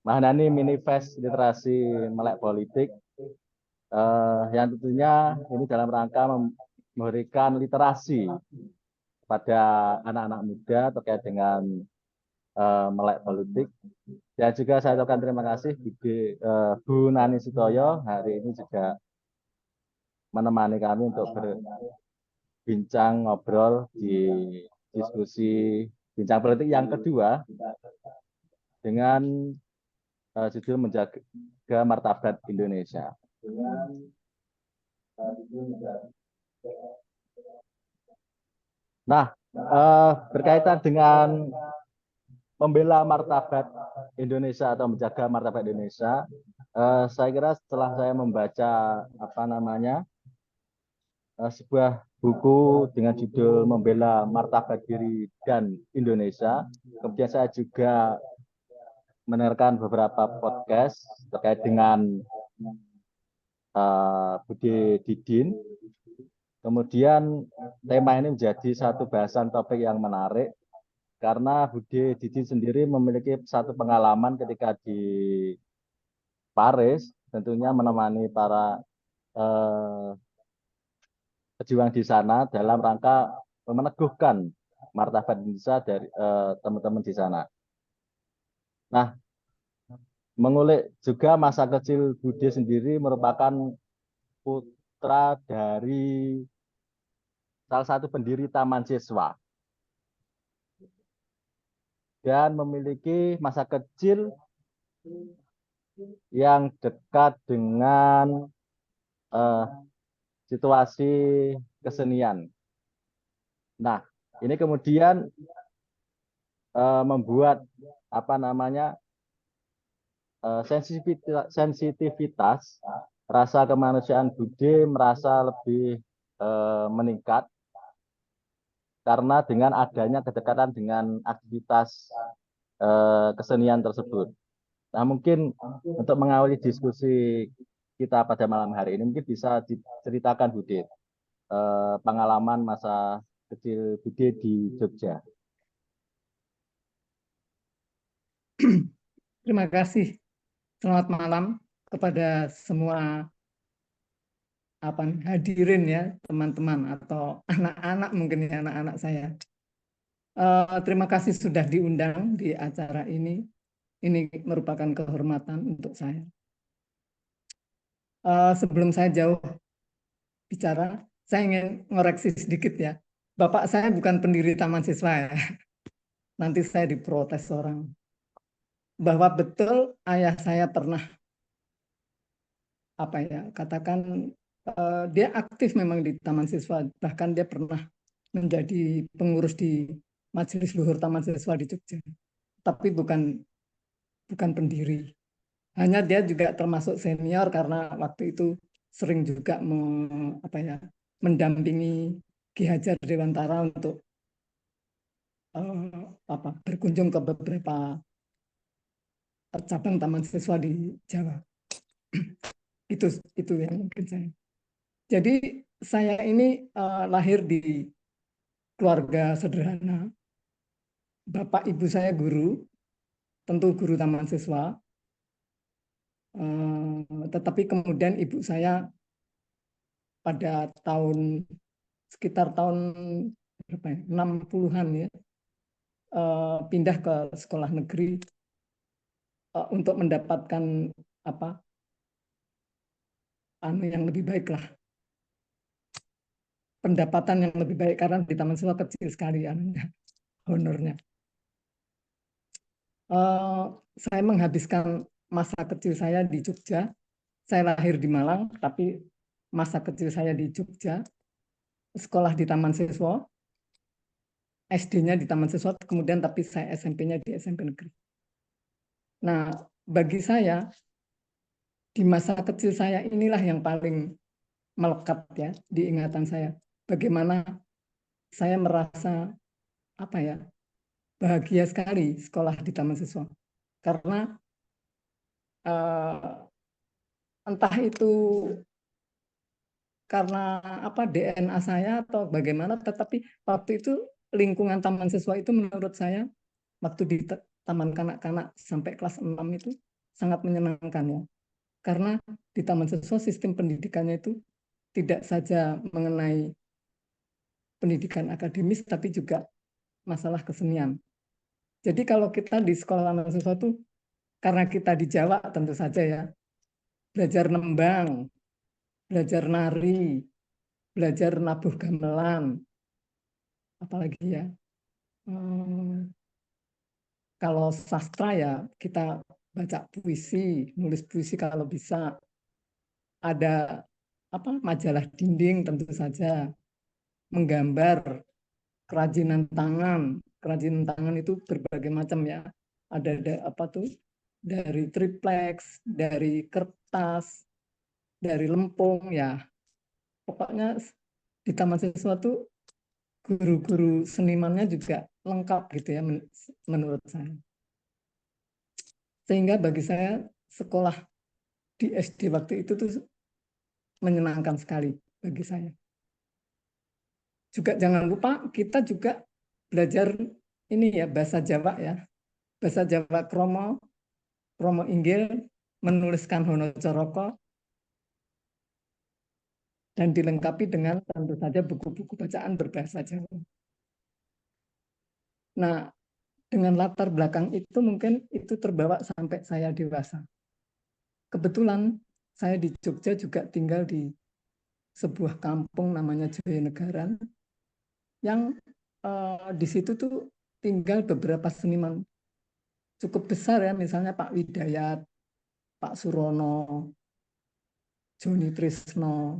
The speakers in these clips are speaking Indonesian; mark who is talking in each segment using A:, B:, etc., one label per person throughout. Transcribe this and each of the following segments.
A: Mahanani Minifest Literasi Melek Politik yang tentunya ini dalam rangka memberikan literasi pada anak-anak muda terkait dengan melek politik. Dan juga saya ucapkan terima kasih Bu Nani Sutoyo hari ini juga menemani kami untuk berbincang ngobrol di diskusi bincang politik yang kedua dengan judul Menjaga Martabat Indonesia. Nah, berkaitan dengan membela martabat Indonesia atau menjaga martabat Indonesia, saya kira setelah saya membaca sebuah buku dengan judul Membela Martabat Diri dan Indonesia, kemudian saya juga mendengarkan beberapa podcast terkait dengan Bude Didin. Kemudian tema ini menjadi satu bahasan topik yang menarik karena Bude Didin sendiri memiliki satu pengalaman ketika di Paris, tentunya menemani para pejuang di sana dalam rangka meneguhkan martabat Indonesia dari teman-teman di sana. Nah, mengulik juga masa kecil Bude sendiri merupakan putra dari salah satu pendiri Taman Siswa dan memiliki masa kecil yang dekat dengan situasi kesenian. Nah, ini kemudian membuat sensitivitas rasa kemanusiaan Bude merasa lebih meningkat karena dengan adanya kedekatan dengan aktivitas kesenian tersebut. Nah, mungkin untuk mengawali diskusi kita pada malam hari ini, mungkin bisa diceritakan Bude pengalaman masa kecil Bude di Jogja.
B: Terima kasih. Selamat malam kepada semua hadirin ya, teman-teman atau anak-anak mungkin ya, anak-anak saya. Terima kasih sudah diundang di acara ini. Ini merupakan kehormatan untuk saya. Sebelum saya jauh bicara, saya ingin ngoreksi sedikit ya. Bapak saya bukan pendiri Taman Siswa ya. Nanti saya diprotes orang. Bahwa betul ayah saya pernah katakan dia aktif memang di Taman Siswa, bahkan dia pernah menjadi pengurus di Majelis Luhur Taman Siswa di Jogja, tapi bukan pendiri. Hanya dia juga termasuk senior karena waktu itu sering juga mendampingi Ki Hajar Dewantara untuk berkunjung ke beberapa cabang Taman Siswa di Jawa. Itu yang mungkin saya. Jadi saya ini lahir di keluarga sederhana. Bapak ibu saya guru, tentu guru Taman Siswa. Tetapi kemudian ibu saya pada sekitar tahun 60-an ya, pindah ke sekolah negeri untuk mendapatkan yang lebih baik lah, pendapatan yang lebih baik karena di Taman Siswa kecil sekali honornya. Saya menghabiskan masa kecil saya di Jogja. Saya lahir di Malang, tapi masa kecil saya di Jogja. Sekolah di Taman Siswa, SD-nya di Taman Siswa, kemudian tapi saya SMP-nya di SMP Negeri. Nah, bagi saya, di masa kecil saya inilah yang paling melekat ya di ingatan saya. Bagaimana saya merasa bahagia sekali sekolah di Taman Siswa. Karena entah itu karena DNA saya atau bagaimana, tetapi waktu itu lingkungan Taman Siswa itu menurut saya waktu di Taman Kanak-Kanak sampai kelas 6 itu sangat menyenangkan ya. Karena di Taman Siswa sistem pendidikannya itu tidak saja mengenai pendidikan akademis, tapi juga masalah kesenian. Jadi kalau kita di sekolah Taman Siswa itu, karena kita di Jawa tentu saja ya, belajar nembang, belajar nari, belajar nabuh gamelan, apalagi ya. Kalau sastra ya kita baca puisi, nulis puisi kalau bisa. Ada majalah dinding tentu saja, menggambar, kerajinan tangan. Kerajinan tangan itu berbagai macam ya. Ada dari triplex, dari kertas, dari lempung ya. Pokoknya di Taman Siswa tuh guru-guru senimannya juga lengkap gitu ya menurut saya. Sehingga bagi saya sekolah di SD waktu itu tuh menyenangkan sekali bagi saya. Juga jangan lupa kita juga belajar ini ya bahasa Jawa ya. Bahasa Jawa Kromo, Kromo Inggil, menuliskan Hono Coroko, dan dilengkapi dengan tentu saja buku-buku bacaan berbahasa Jawa. Nah, dengan latar belakang itu mungkin itu terbawa sampai saya dewasa. Kebetulan saya di Jogja juga tinggal di sebuah kampung namanya Joyonegaran, yang di situ tuh tinggal beberapa seniman cukup besar ya, misalnya Pak Widayat, Pak Surono, Joni Trisno,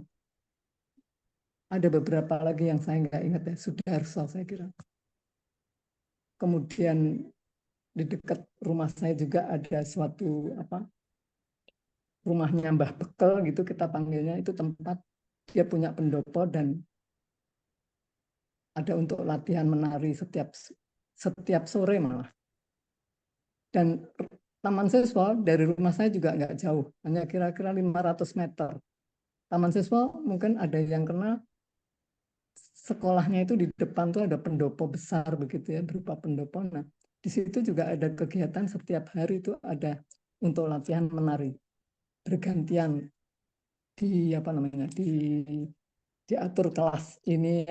B: ada beberapa lagi yang saya nggak ingat ya, Sudarso saya kira. Kemudian di dekat rumah saya juga ada suatu rumahnya Mbah Bekel gitu kita panggilnya, itu tempat dia punya pendopo dan ada untuk latihan menari setiap sore malah. Dan Taman Siswa dari rumah saya juga nggak jauh, hanya kira-kira 500 meter. Taman Siswa mungkin ada yang kenal, sekolahnya itu di depan tuh ada pendopo besar begitu ya, berupa pendopo. Nah, di situ juga ada kegiatan setiap hari itu ada untuk latihan menari. Bergantian diatur kelas ini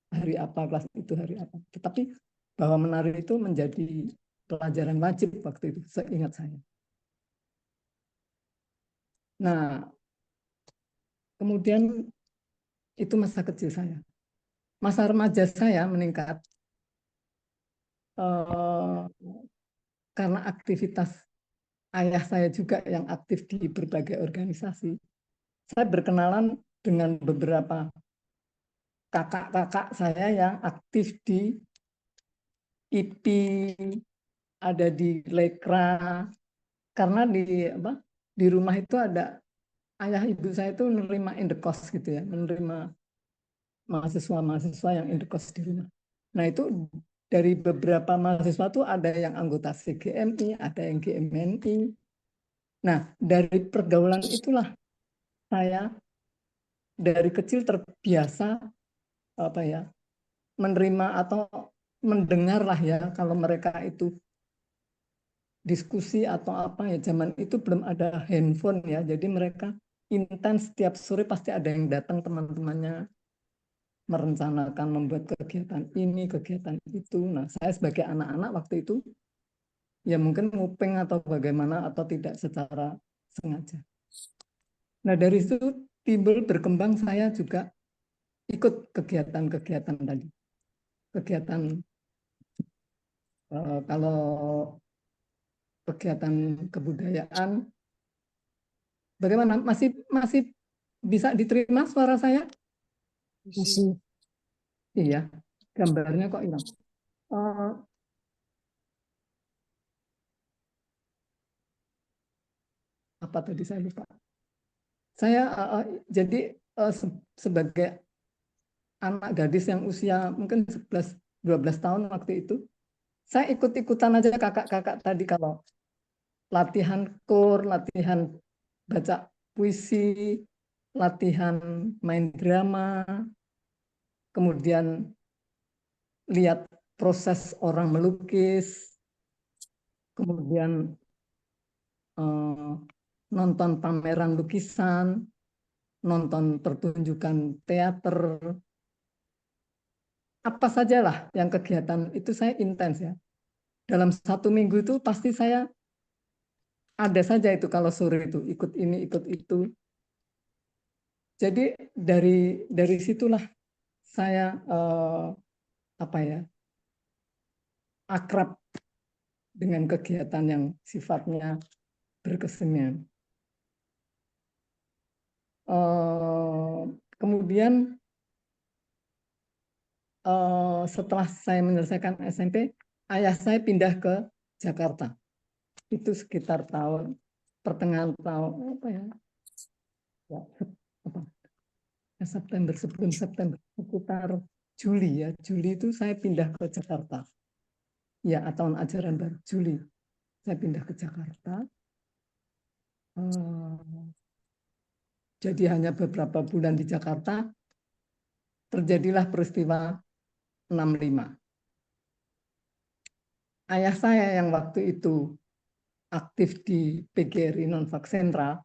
B: hari apa, kelas itu hari apa. Tetapi bahwa menari itu menjadi pelajaran wajib waktu itu, seingat saya. Nah, kemudian itu masa kecil saya. Masa remaja saya meningkat karena aktivitas ayah saya juga yang aktif di berbagai organisasi. Saya berkenalan dengan beberapa kakak-kakak saya yang aktif di IPI, ada di Lekra, karena di rumah itu ada ayah ibu saya itu menerima indekos gitu ya, menerima mahasiswa-mahasiswa yang indekos di rumah. Nah itu dari beberapa mahasiswa tuh ada yang anggota CGMI, ada yang GMNI. Nah dari pergaulan itulah saya dari kecil terbiasa menerima atau mendengar lah ya, kalau mereka itu diskusi atau apa ya, zaman itu belum ada handphone ya, jadi mereka intens setiap sore pasti ada yang datang teman-temannya merencanakan membuat kegiatan ini, kegiatan itu. Nah, saya sebagai anak-anak waktu itu ya mungkin nguping atau bagaimana atau tidak secara sengaja. Nah, dari situ timbul berkembang saya juga ikut kegiatan-kegiatan tadi. Kegiatan kalau kegiatan kebudayaan, bagaimana? Masih masih bisa diterima suara saya?
C: Masih.
B: Iya, gambarnya kok hilang. Apa tadi saya lupa. Saya jadi sebagai anak gadis yang usia mungkin 11-12 tahun waktu itu, saya ikut-ikutan aja kakak-kakak tadi kalau latihan kur, latihan baca puisi, latihan main drama, kemudian lihat proses orang melukis, kemudian eh, nonton pameran lukisan, nonton pertunjukan teater, apa sajalah yang kegiatan itu saya intens ya. Dalam 1 minggu itu pasti saya ada saja itu kalau sore itu ikut ini ikut itu. Jadi dari situlah saya apa ya akrab dengan kegiatan yang sifatnya berkesenian. Kemudian setelah saya menyelesaikan SMP, ayah saya pindah ke Jakarta. Itu sekitar pertengahan tahun apa ya? Ya, apa? September, sebelum September, sekitar Juli ya. Juli itu saya pindah ke Jakarta. Ya, tahun ajaran baru Juli. Saya pindah ke Jakarta. Jadi hanya beberapa bulan di Jakarta, terjadilah peristiwa 65. Ayah saya yang waktu itu aktif di PGRI Nonfak Sentral,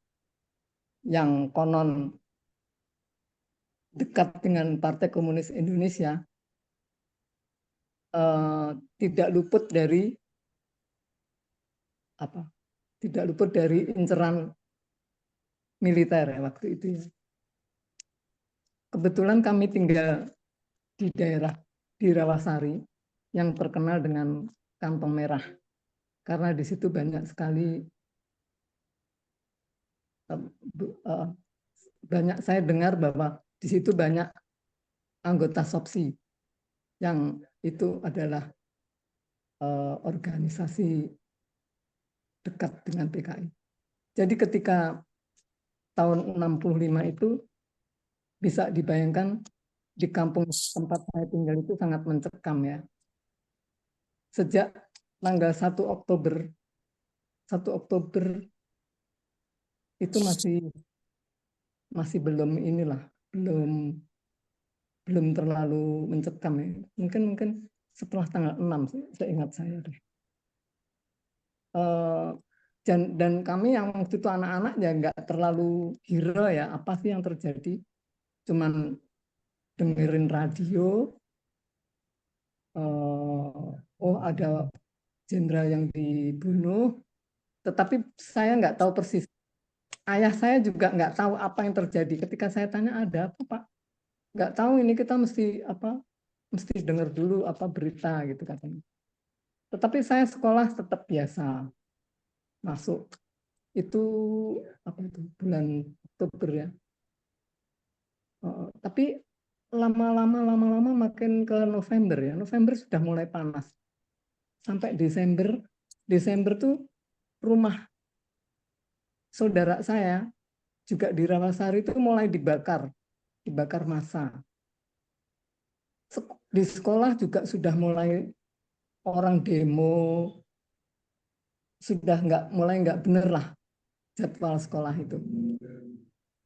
B: yang konon dekat dengan Partai Komunis Indonesia, tidak luput dari apa? Tidak luput dari inceran militer ya waktu itu. Ya. Kebetulan kami tinggal di daerah di Rawasari yang terkenal dengan kantong merah, karena di situ banyak sekali banyak saya dengar bahwa di situ banyak anggota SOPSI yang itu adalah organisasi dekat dengan PKI. Jadi ketika tahun 65 itu bisa dibayangkan di kampung tempat saya tinggal itu sangat mencekam ya. Sejak tanggal 1 Oktober itu masih belum belum terlalu mencekam ya. Mungkin setelah tanggal 6 seingat saya deh. Dan kami yang waktu itu anak-anak ya nggak terlalu hero ya apa sih yang terjadi, cuman dengerin radio, oh ada jenderal yang dibunuh, tetapi saya nggak tahu persis. Ayah saya juga nggak tahu apa yang terjadi. Ketika saya tanya ada apa Pak, nggak tahu, ini kita mesti dengar dulu apa berita gitu katanya. Tetapi saya sekolah tetap biasa masuk. Itu apa itu bulan Oktober ya. Tapi lama-lama makin ke November ya. November sudah mulai panas. Sampai Desember tuh rumah saudara saya juga di Rawasari itu mulai dibakar massa. Di sekolah juga sudah mulai orang demo, sudah mulai nggak bener lah jadwal sekolah itu.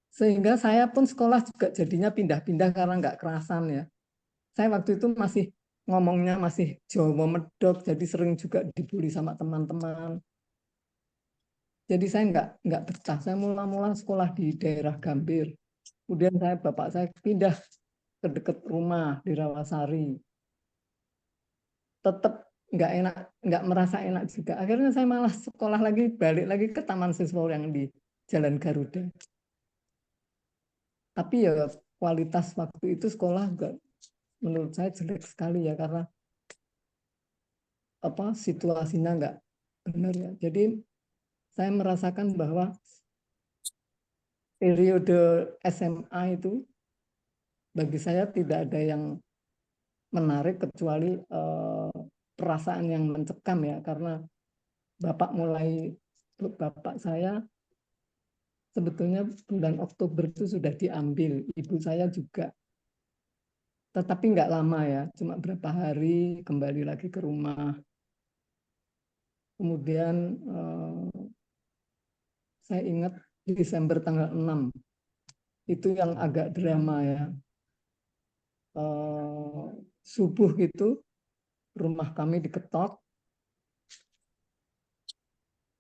B: Sehingga saya pun sekolah juga jadinya pindah-pindah karena nggak kerasan ya. Saya waktu itu masih ngomongnya masih Jawa medok, jadi sering juga dibully sama teman-teman. Jadi saya nggak betah. Saya mula-mula sekolah di daerah Gambir. Kemudian bapak saya pindah ke dekat rumah di Rawasari. Tetap nggak enak, nggak merasa enak juga. Akhirnya saya malah sekolah lagi, balik lagi ke Taman Siswa yang di Jalan Garuda. Tapi ya kualitas waktu itu sekolah juga menurut saya jelek sekali ya, karena situasinya nggak benar ya. Jadi saya merasakan bahwa periode SMA itu bagi saya tidak ada yang menarik kecuali perasaan yang mencekam ya, karena bapak saya sebetulnya bulan Oktober itu sudah diambil, ibu saya juga, tetapi nggak lama ya, cuma berapa hari kembali lagi ke rumah. Kemudian saya ingat Desember tanggal 6 itu yang agak drama ya. Subuh itu rumah kami diketok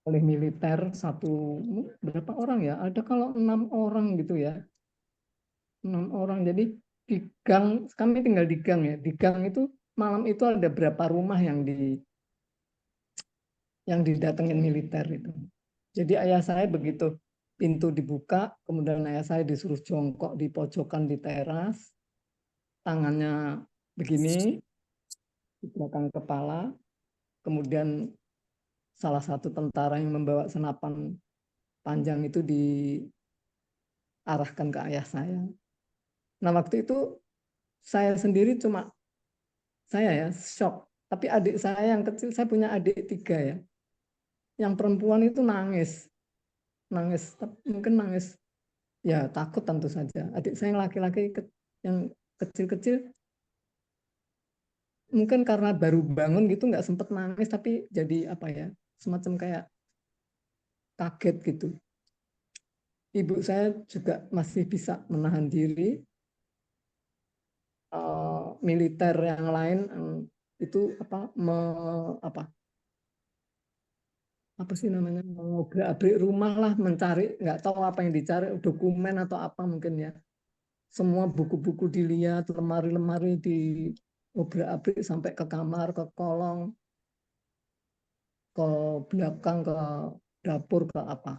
B: oleh militer berapa orang ya? Ada kalau 6 orang gitu ya. 6 orang. Jadi di gang, kami tinggal di gang ya. Di gang itu malam itu ada berapa rumah yang didatengin militer itu. Jadi ayah saya begitu pintu dibuka, kemudian ayah saya disuruh jongkok di pojokan di teras, tangannya begini di belakang kepala, kemudian salah satu tentara yang membawa senapan panjang itu diarahkan ke ayah saya. Nah waktu itu saya sendiri saya ya shock. Tapi adik saya yang kecil, saya punya adik 3 ya. Yang perempuan itu nangis, mungkin nangis ya takut tentu saja. Adik saya yang laki-laki yang kecil-kecil mungkin karena baru bangun gitu nggak sempet nangis, tapi jadi apa ya, semacam kayak kaget gitu. Ibu saya juga masih bisa menahan diri. Militer yang lain itu apa sih namanya, mengobrak-abrik rumah lah, mencari, nggak tahu apa yang dicari, dokumen atau apa mungkin ya. Semua buku-buku dilihat, lemari-lemari diobrak-abrik sampai ke kamar, ke kolong, ke belakang, ke dapur, ke apa.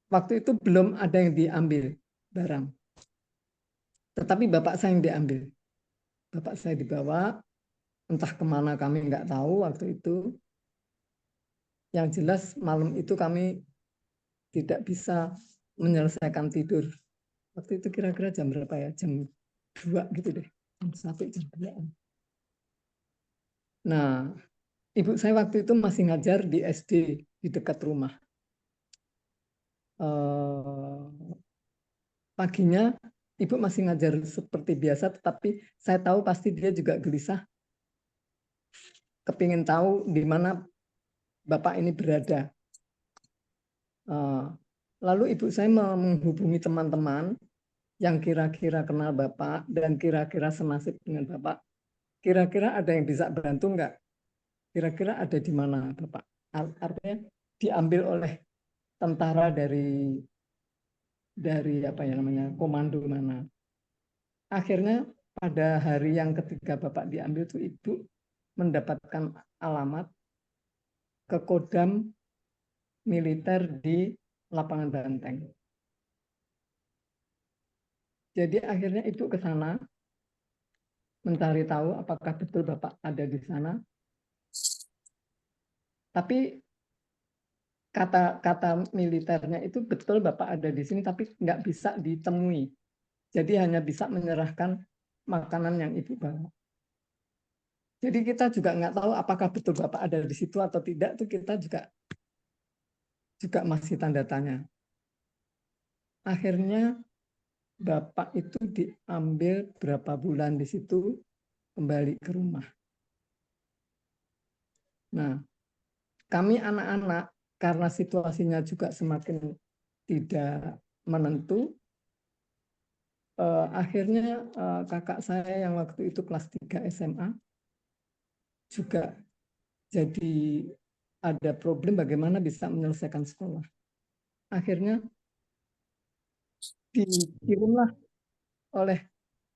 B: Waktu itu belum ada yang diambil barang. Tetapi bapak saya yang diambil. Bapak saya dibawa, entah kemana kami nggak tahu waktu itu. Yang jelas malam itu kami tidak bisa menyelesaikan tidur. Waktu itu kira-kira jam berapa ya? Jam 2 gitu deh. Sampai jam 2. Nah, ibu saya waktu itu masih ngajar di SD di dekat rumah. Paginya ibu masih ngajar seperti biasa, tetapi saya tahu pasti dia juga gelisah, kepingin tahu di mana bapak ini berada. Lalu ibu saya menghubungi teman-teman yang kira-kira kenal bapak dan kira-kira senasib dengan bapak. Kira-kira ada yang bisa bantu nggak? Kira-kira ada di mana bapak? Artinya diambil oleh tentara dari apa ya namanya, komando mana. Akhirnya pada hari yang ketiga bapak diambil itu ibu mendapatkan alamat ke Kodam militer di lapangan Banteng. Jadi akhirnya ibu ke sana mencari tahu apakah betul bapak ada di sana. Tapi kata militernya itu betul bapak ada di sini, tapi nggak bisa ditemui. Jadi hanya bisa menyerahkan makanan yang ibu bawa. Jadi kita juga nggak tahu apakah betul bapak ada di situ atau tidak, itu kita juga masih tanda tanya. Akhirnya bapak itu diambil berapa bulan di situ, kembali ke rumah. Nah, kami anak-anak karena situasinya juga semakin tidak menentu, akhirnya kakak saya yang waktu itu kelas 3 SMA juga jadi ada problem bagaimana bisa menyelesaikan sekolah. Akhirnya dikirimlah oleh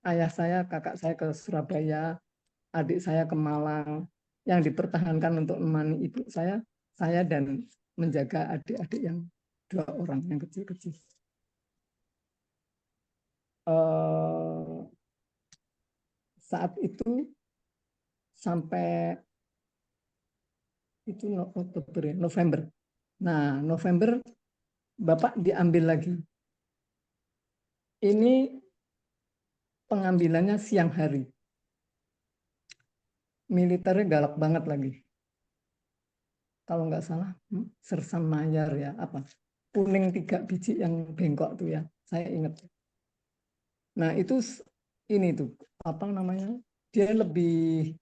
B: ayah saya, kakak saya ke Surabaya, adik saya ke Malang, yang dipertahankan untuk menemani ibu saya dan menjaga adik-adik yang 2 orang yang kecil-kecil. Saat itu sampai itu November. Nah, November bapak diambil lagi. Ini pengambilannya siang hari. Militernya galak banget lagi. Kalau nggak salah, Sersan Mayor ya, apa? Kuning 3 biji yang bengkok tuh ya, saya ingat. Nah itu ini tuh apa namanya? Dia lebih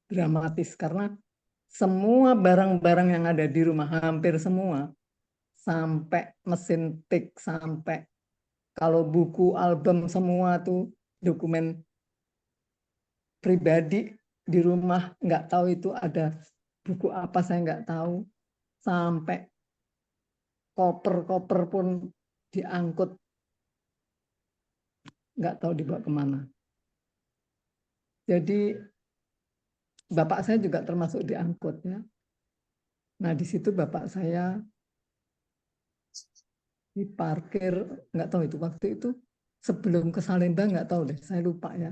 B: dramatis karena semua barang-barang yang ada di rumah, hampir semua, sampai mesin tik, sampai kalau buku, album, semua tuh dokumen pribadi di rumah, nggak tahu itu ada buku apa saya nggak tahu, sampai koper-koper pun diangkut, nggak tahu dibawa kemana. Jadi bapak saya juga termasuk diangkut ya. Nah di situ bapak saya diparkir, nggak tahu itu waktu itu sebelum ke Salemba, nggak tahu deh, saya lupa ya.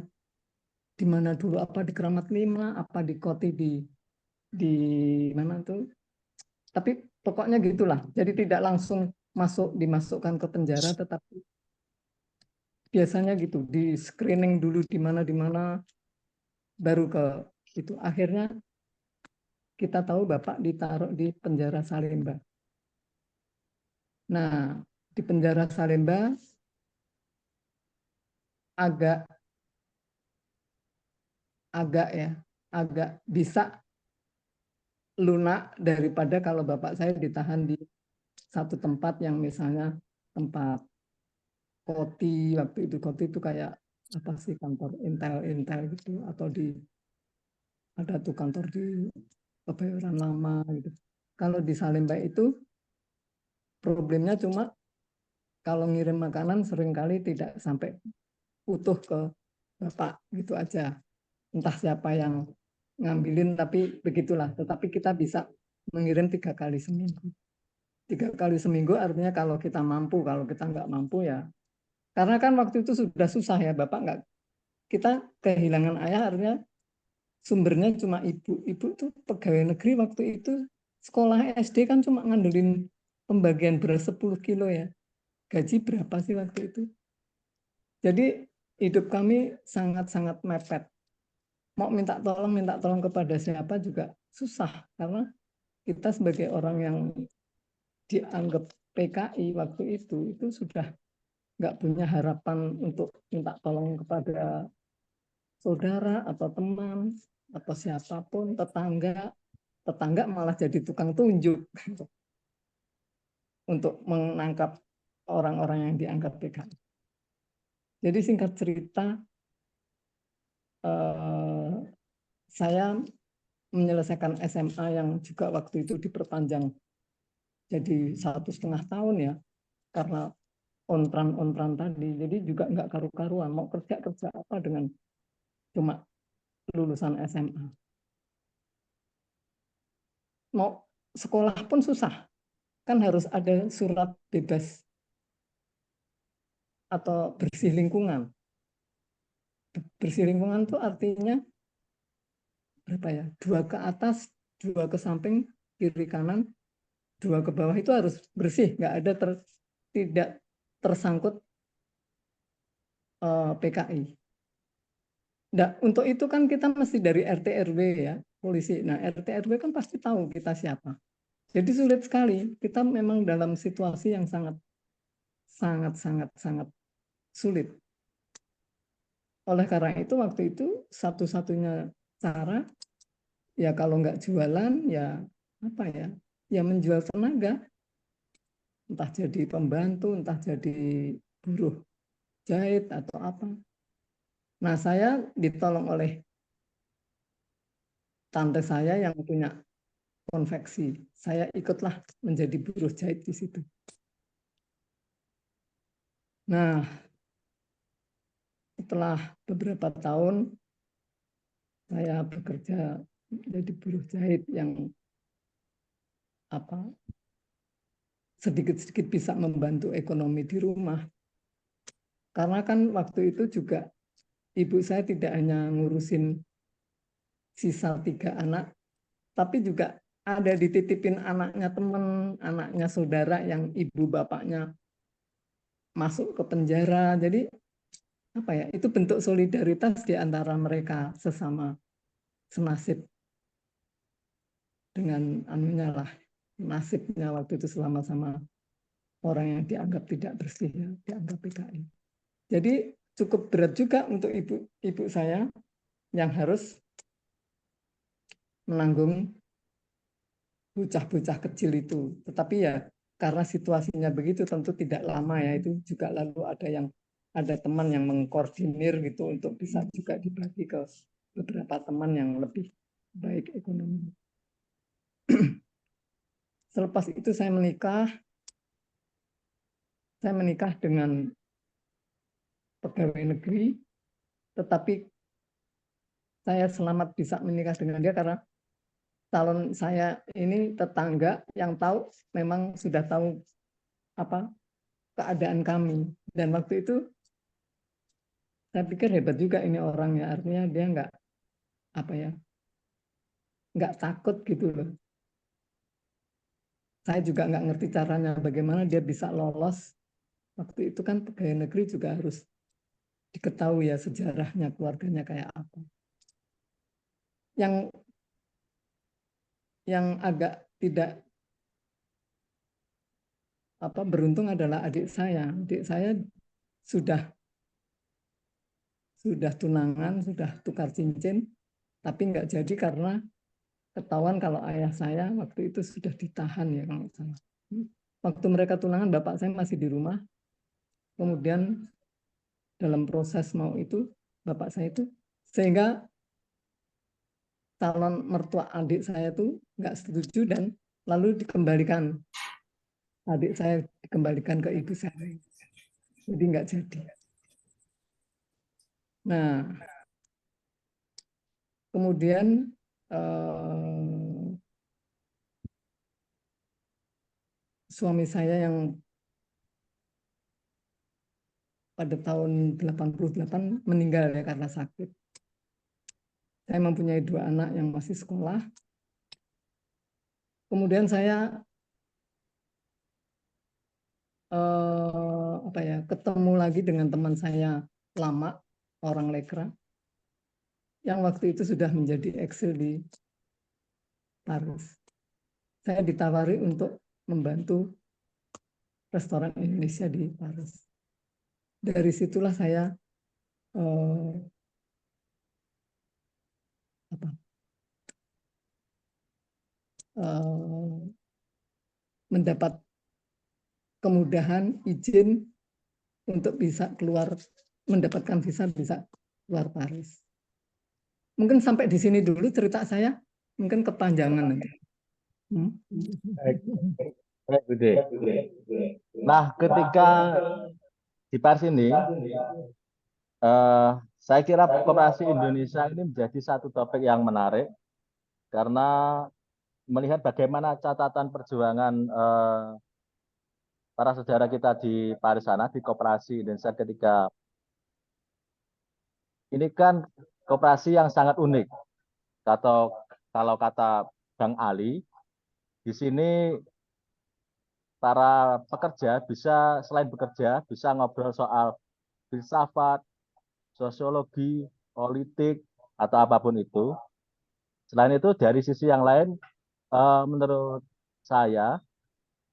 B: Di mana dulu, apa di Keramat 5, apa di Koti, di mana tuh. Tapi pokoknya gitulah. Jadi tidak langsung dimasukkan ke penjara, tetapi biasanya gitu di screening dulu di mana baru ke itu. Akhirnya kita tahu bapak ditaruh di penjara Salemba. Nah di penjara Salemba agak bisa lunak daripada kalau bapak saya ditahan di satu tempat yang misalnya tempat Koti. Waktu itu Koti itu kayak apa sih, kantor intel gitu, atau ada tuh kantor di Kebayoran Lama gitu. Kalau di Salemba itu problemnya cuma kalau ngirim makanan seringkali tidak sampai utuh ke bapak gitu aja. Entah siapa yang ngambilin, tapi begitulah. Tetapi kita bisa mengirim 3 kali seminggu. 3 kali seminggu artinya kalau kita mampu, kalau kita nggak mampu ya. Karena kan waktu itu sudah susah ya, bapak nggak, kita kehilangan ayah artinya sumbernya cuma ibu. Ibu tuh pegawai negeri waktu itu, sekolah SD kan cuma ngandelin pembagian beras 10 kilo ya. Gaji berapa sih waktu itu? Jadi hidup kami sangat-sangat mepet. Mau minta tolong kepada siapa juga susah, karena kita sebagai orang yang dianggap PKI waktu itu sudah nggak punya harapan untuk minta tolong kepada saudara atau teman atau siapapun, tetangga malah jadi tukang tunjuk untuk menangkap orang-orang yang dianggap PKI. Jadi singkat cerita, saya menyelesaikan SMA yang juga waktu itu diperpanjang jadi 1,5 tahun ya, karena on-run tadi. Jadi juga nggak karu-karuan, mau kerja apa dengan cuma lulusan SMA. Mau sekolah pun susah, kan harus ada surat bebas atau bersih lingkungan. Bersih lingkungan itu artinya berapa ya? 2 ke atas, 2 ke samping, kiri kanan, 2 ke bawah, itu harus bersih, nggak ada tidak tersangkut PKI. Nah, untuk itu kan kita mesti dari RT RW ya, polisi. Nah, RT RW kan pasti tahu kita siapa. Jadi sulit sekali. Kita memang dalam situasi yang sangat sulit. Oleh karena itu waktu itu satu-satunya cara ya kalau nggak jualan ya apa ya? Ya menjual tenaga. Entah jadi pembantu, entah jadi buruh jahit atau apa. Nah, saya ditolong oleh tante saya yang punya konveksi. Saya ikutlah menjadi buruh jahit di situ. Nah, setelah beberapa tahun saya bekerja jadi buruh jahit yang apa sedikit-sedikit bisa membantu ekonomi di rumah. Karena kan waktu itu juga ibu saya tidak hanya ngurusin sisa 3 anak, tapi juga ada dititipin anaknya teman, anaknya saudara yang ibu bapaknya masuk ke penjara. Jadi apa ya, itu bentuk solidaritas di antara mereka sesama senasib dengan anunya lah, nasibnya waktu itu sama-sama orang yang dianggap tidak bersih ya, dianggap PKI. Jadi cukup berat juga untuk ibu saya yang harus menanggung bocah-bocah kecil itu. Tetapi ya karena situasinya begitu tentu tidak lama ya, itu juga lalu ada teman yang mengkoordinir gitu untuk bisa juga dibagi ke beberapa teman yang lebih baik ekonomi. Selepas itu saya menikah dengan pegawai negeri, tetapi saya selamat bisa menikah dengan dia karena calon saya ini tetangga yang tahu, memang sudah tahu apa keadaan kami. Dan waktu itu saya pikir hebat juga ini orangnya, artinya dia nggak takut gitu loh. Saya juga nggak ngerti caranya bagaimana dia bisa lolos. Waktu itu kan pegawai negeri juga harus diketahui ya sejarahnya, keluarganya kayak apa. Yang agak tidak beruntung adalah adik saya. Adik saya sudah tunangan, sudah tukar cincin, tapi nggak jadi karena ketahuan kalau ayah saya waktu itu sudah ditahan ya kalau salah. Waktu mereka tunangan bapak saya masih di rumah. Kemudian dalam proses mau itu bapak saya itu, sehingga calon mertua adik saya itu nggak setuju dan lalu dikembalikan. Adik saya dikembalikan ke ibu saya. Jadi nggak jadi. Nah, kemudian suami saya yang pada tahun 88 meninggal ya karena sakit. Saya mempunyai 2 anak yang masih sekolah. Kemudian saya ketemu lagi dengan teman saya lama, orang Lekra, yang waktu itu sudah menjadi eksil di Paris. Saya ditawari untuk membantu restoran Indonesia di Paris. Dari situlah saya mendapat kemudahan izin untuk bisa keluar, mendapatkan visa bisa keluar Paris. Mungkin sampai di sini dulu cerita saya, mungkin kepanjangan nanti.
A: Baik, Bude. Nah, ketika di Paris ini, saya kira Koperasi Indonesia ini menjadi satu topik yang menarik karena melihat bagaimana catatan perjuangan para saudara kita di Paris sana, di Koperasi Indonesia ketika ini kan koperasi yang sangat unik. Atau kalau kata Bang Ali, di sini para pekerja bisa selain bekerja bisa ngobrol soal filsafat, sosiologi, politik atau apapun itu. Selain itu dari sisi yang lain, menurut saya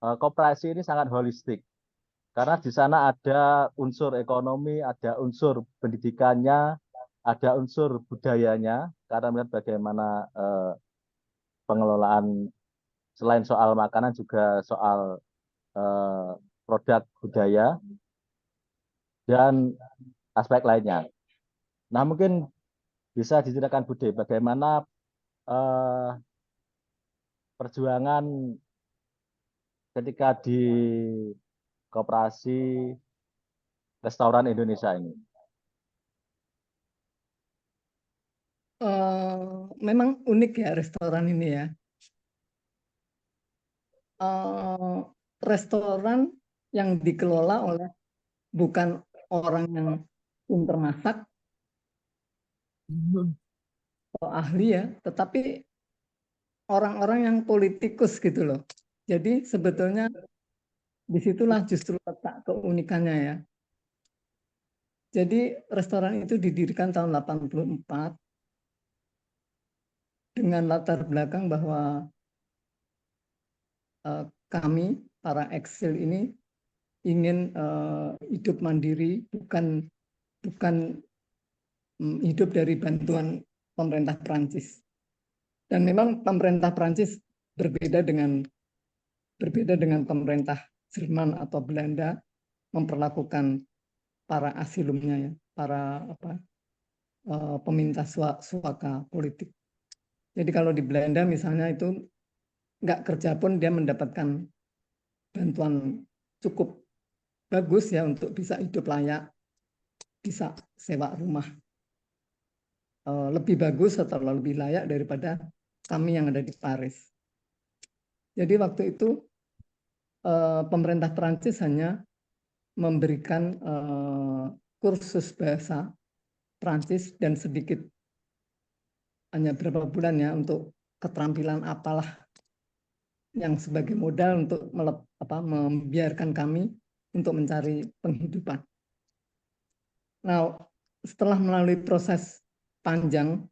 A: koperasi ini sangat holistik karena di sana ada unsur ekonomi, ada unsur pendidikannya, ada unsur budayanya karena melihat bagaimana pengelolaan selain soal makanan juga soal produk budaya dan aspek lainnya. Nah, mungkin bisa diceritakan Bude bagaimana perjuangan ketika di Koperasi Restoran Indonesia ini.
B: Memang unik ya restoran ini ya. Restoran yang dikelola oleh bukan orang yang pintar masak atau ahli ya, tetapi orang-orang yang politikus gitu loh. Jadi sebetulnya disitulah justru letak keunikannya ya. Jadi restoran itu didirikan tahun 84 dengan latar belakang bahwa kami para eksil ini ingin hidup mandiri, bukan hidup dari bantuan pemerintah Prancis. Dan memang pemerintah Prancis berbeda dengan pemerintah Jerman atau Belanda memperlakukan para asilumnya ya, para peminta suaka politik. Jadi kalau di Belanda misalnya itu nggak kerja pun dia mendapatkan bantuan cukup bagus ya untuk bisa hidup layak, bisa sewa rumah lebih bagus atau lebih layak daripada kami yang ada di Paris. Jadi waktu itu pemerintah Prancis hanya memberikan kursus bahasa Prancis dan sedikit, hanya berapa bulan ya, untuk keterampilan apalah yang sebagai modal untuk membiarkan kami untuk mencari penghidupan. Nah, setelah melalui proses panjang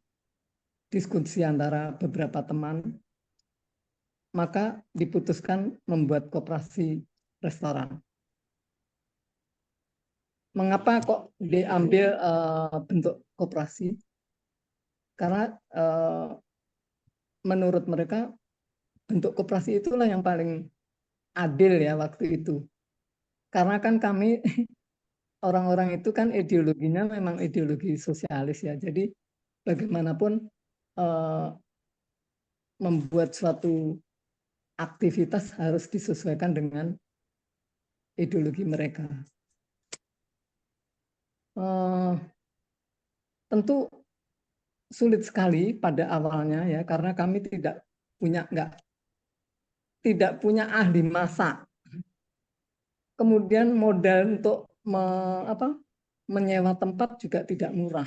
B: diskusi antara beberapa teman, maka diputuskan membuat koperasi restoran. Mengapa kok diambil bentuk koperasi? Karena menurut mereka bentuk koperasi itulah yang paling adil ya waktu itu. Karena kan kami orang-orang itu kan ideologinya memang ideologi sosialis ya. Jadi bagaimanapun membuat suatu aktivitas harus disesuaikan dengan ideologi mereka. Tentu sulit sekali pada awalnya ya, karena kami tidak punya ahli masak. Kemudian modal untuk menyewa tempat juga tidak murah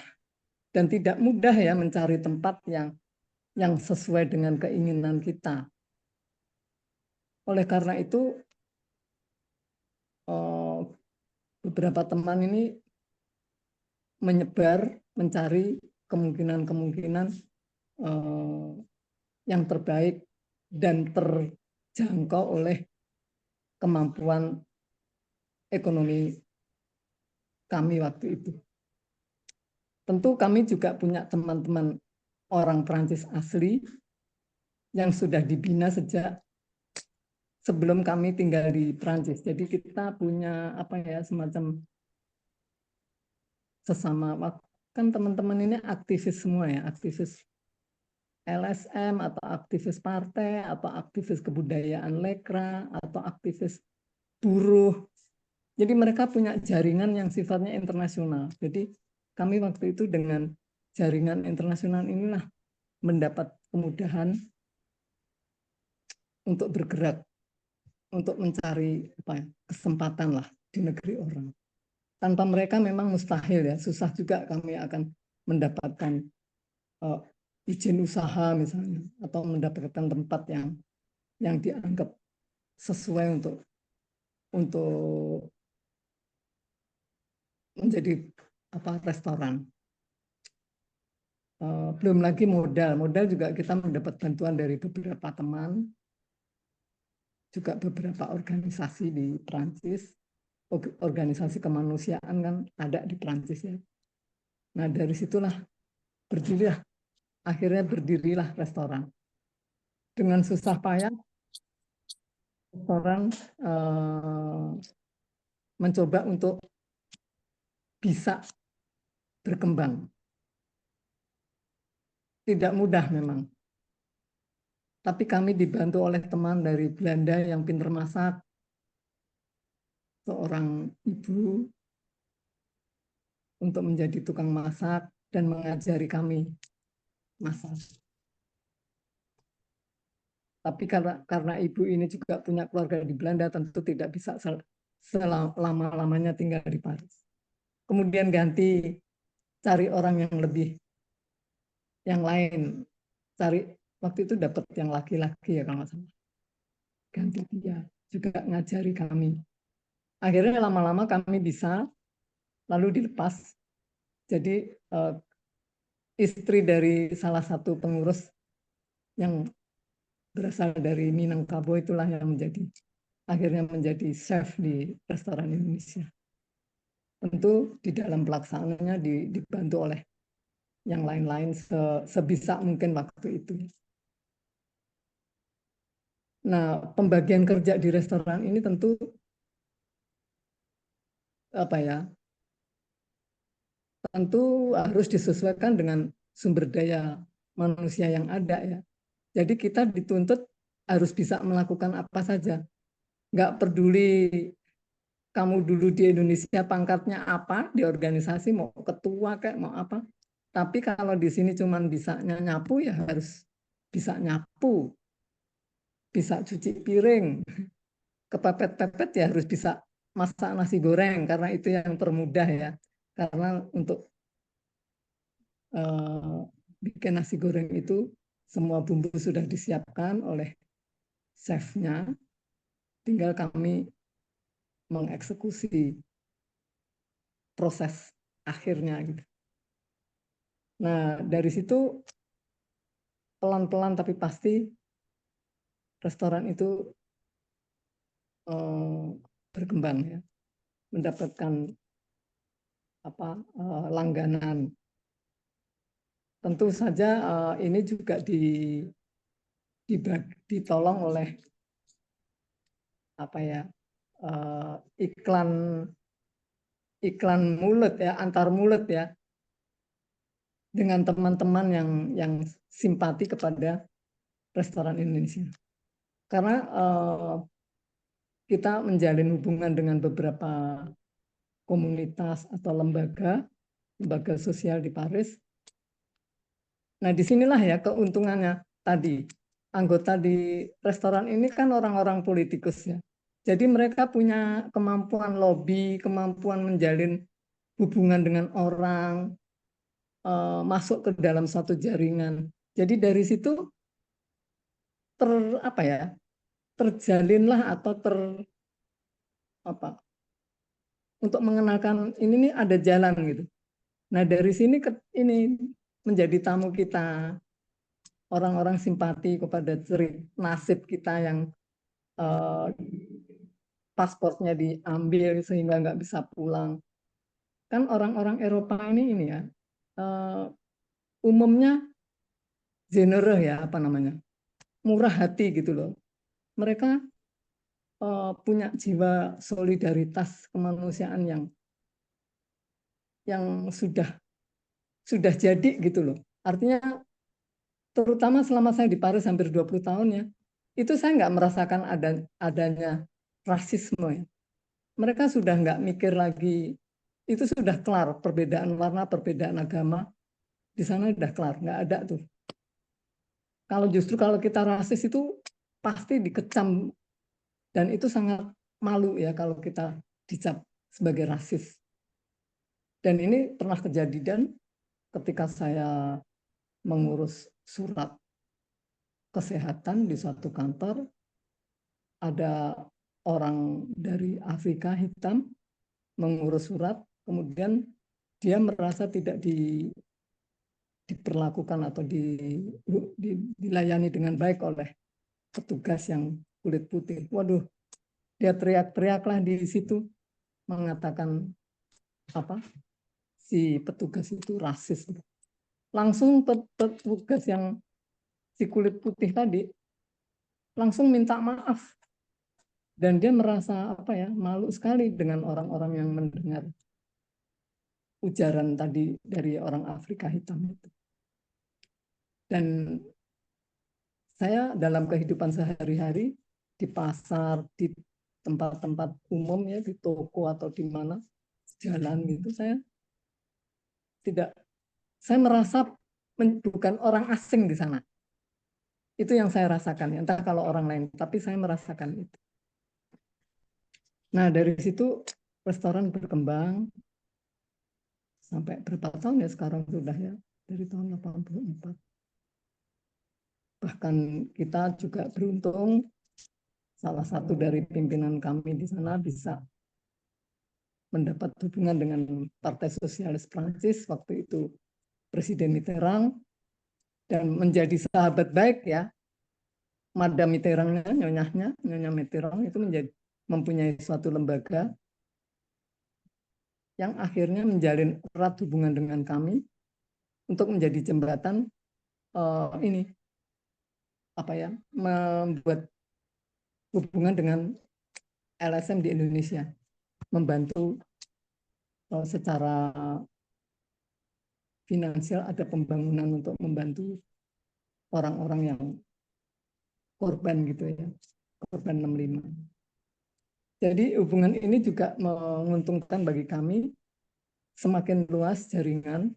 B: dan tidak mudah ya mencari tempat yang sesuai dengan keinginan kita. Oleh karena itu beberapa teman ini menyebar mencari kemungkinan-kemungkinan yang terbaik dan terjangkau oleh kemampuan ekonomi kami waktu itu. Tentu kami juga punya teman-teman orang Prancis asli yang sudah dibina sejak sebelum kami tinggal di Prancis. Jadi kita punya semacam sesama, kan teman-teman ini aktivis semua ya, aktivis LSM atau aktivis partai atau aktivis kebudayaan Lekra atau aktivis buruh. Jadi mereka punya jaringan yang sifatnya internasional. Jadi kami waktu itu dengan jaringan internasional inilah mendapat kemudahan untuk bergerak, untuk mencari kesempatan lah di negeri orang. Tanpa mereka memang mustahil ya, susah juga kami akan mendapatkan izin usaha misalnya, atau mendapatkan tempat yang dianggap sesuai untuk menjadi restoran. Belum lagi modal juga kita mendapat bantuan dari beberapa teman, juga beberapa organisasi di Prancis, organisasi kemanusiaan kan ada di Prancis ya. Nah dari situlah akhirnya berdirilah restoran. Dengan susah payah restoran mencoba untuk bisa berkembang. Tidak mudah memang. Tapi kami dibantu oleh teman dari Belanda yang pintar masak, seorang ibu untuk menjadi tukang masak dan mengajari kami masak. Tapi karena ibu ini juga punya keluarga di Belanda, tentu tidak bisa selama-lamanya tinggal di Paris. Kemudian ganti, cari orang yang lain. Waktu itu dapat yang laki-laki ya kalau nggak salah. Ganti dia, juga ngajari kami. Akhirnya lama-lama kami bisa, lalu dilepas. Jadi istri dari salah satu pengurus yang berasal dari Minangkabau itulah yang akhirnya menjadi chef di restoran Indonesia. Tentu di dalam pelaksanaannya dibantu oleh yang lain-lain sebisa mungkin waktu itu. Nah, pembagian kerja di restoran ini tentu tentu harus disesuaikan dengan sumber daya manusia yang ada ya. Jadi kita dituntut harus bisa melakukan apa saja. Nggak peduli kamu dulu di Indonesia pangkatnya apa, di organisasi mau ketua kayak mau apa. Tapi kalau di sini cuman bisa nyapu ya harus bisa nyapu, bisa cuci piring, kepepet-pepet ya harus bisa masak nasi goreng karena itu yang termudah ya. Karena untuk bikin nasi goreng itu semua bumbu sudah disiapkan oleh chefnya, tinggal kami mengeksekusi proses akhirnya gitu. Nah, dari situ pelan-pelan tapi pasti restoran itu berkembang ya, mendapatkan langganan. Tentu saja ini juga ditolong oleh iklan iklan mulut ya, antar mulut ya, dengan teman-teman yang simpati kepada restoran Indonesia. Karena kita menjalin hubungan dengan beberapa komunitas atau lembaga sosial di Paris. Nah, disinilah ya keuntungannya tadi. Anggota di restoran ini kan orang-orang politikus ya. Jadi mereka punya kemampuan lobby, kemampuan menjalin hubungan dengan orang, masuk ke dalam satu jaringan. Jadi dari situ terjalinlah atau untuk mengenalkan ini nih ada jalan gitu. Nah dari sini ini menjadi tamu kita, orang-orang simpati kepada nasib kita yang pasportnya diambil sehingga nggak bisa pulang. Kan orang-orang Eropa ini ya umumnya generous ya murah hati gitu loh. Mereka punya jiwa solidaritas kemanusiaan yang sudah jadi gitu loh. Artinya terutama selama saya di Paris hampir 20 tahun ya, itu saya nggak merasakan adanya rasisme ya. Mereka sudah nggak mikir lagi, itu sudah kelar perbedaan warna, perbedaan agama, di sana sudah kelar, nggak ada tuh. Justru kalau kita rasis itu pasti dikecam dan itu sangat malu ya kalau kita dicap sebagai rasis. Dan ini pernah kejadian ketika saya mengurus surat kesehatan di suatu kantor, ada orang dari Afrika hitam mengurus surat, kemudian dia merasa tidak diperlakukan atau dilayani dengan baik oleh petugas yang kulit putih. Waduh, dia teriak-teriaklah di situ mengatakan si petugas itu rasis. Langsung petugas yang si kulit putih tadi langsung minta maaf dan dia merasa malu sekali dengan orang-orang yang mendengar ujaran tadi dari orang Afrika hitam itu. Dan saya dalam kehidupan sehari-hari di pasar, di tempat-tempat umum ya, di toko atau di mana jalan gitu, saya merasa bukan orang asing di sana. Itu yang saya rasakan, entah kalau orang lain, tapi saya merasakan itu. Nah, dari situ restoran berkembang sampai berapa tahun ya sekarang sudah ya, dari tahun 84. Bahkan kita juga beruntung, salah satu dari pimpinan kami di sana bisa mendapat hubungan dengan Partai Sosialis Prancis, waktu itu Presiden Mitterrand, dan menjadi sahabat baik ya. Madame Mitterrand, Nyonya Mitterrand itu mempunyai suatu lembaga yang akhirnya menjalin erat hubungan dengan kami untuk menjadi jembatan membuat hubungan dengan LSM di Indonesia, membantu secara finansial ada pembangunan untuk membantu orang-orang yang korban gitu ya, korban 65. Jadi hubungan ini juga menguntungkan bagi kami, semakin luas jaringan,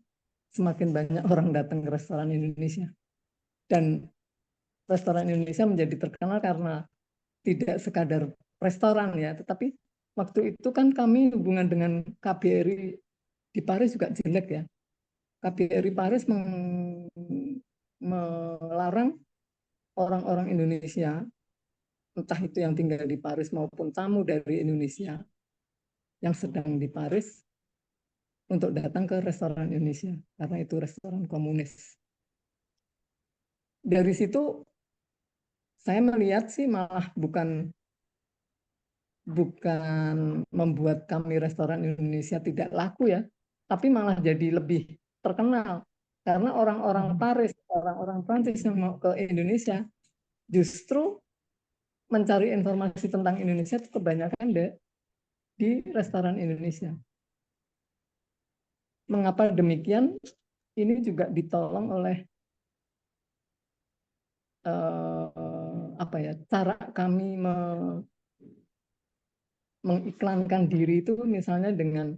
B: semakin banyak orang datang ke restoran Indonesia. Dan restoran Indonesia menjadi terkenal karena tidak sekadar restoran ya, tetapi waktu itu kan kami hubungan dengan KBRI di Paris juga jelek ya. KBRI Paris melarang orang-orang Indonesia, entah itu yang tinggal di Paris maupun tamu dari Indonesia yang sedang di Paris, untuk datang ke restoran Indonesia, karena itu restoran komunis. Dari situ saya melihat sih malah bukan membuat kami restoran Indonesia tidak laku ya, tapi malah jadi lebih terkenal. Karena orang-orang Paris, orang-orang Prancis yang mau ke Indonesia, justru mencari informasi tentang Indonesia itu kebanyakan di restoran Indonesia. Mengapa demikian? Ini juga ditolong oleh cara kami mengiklankan diri itu, misalnya dengan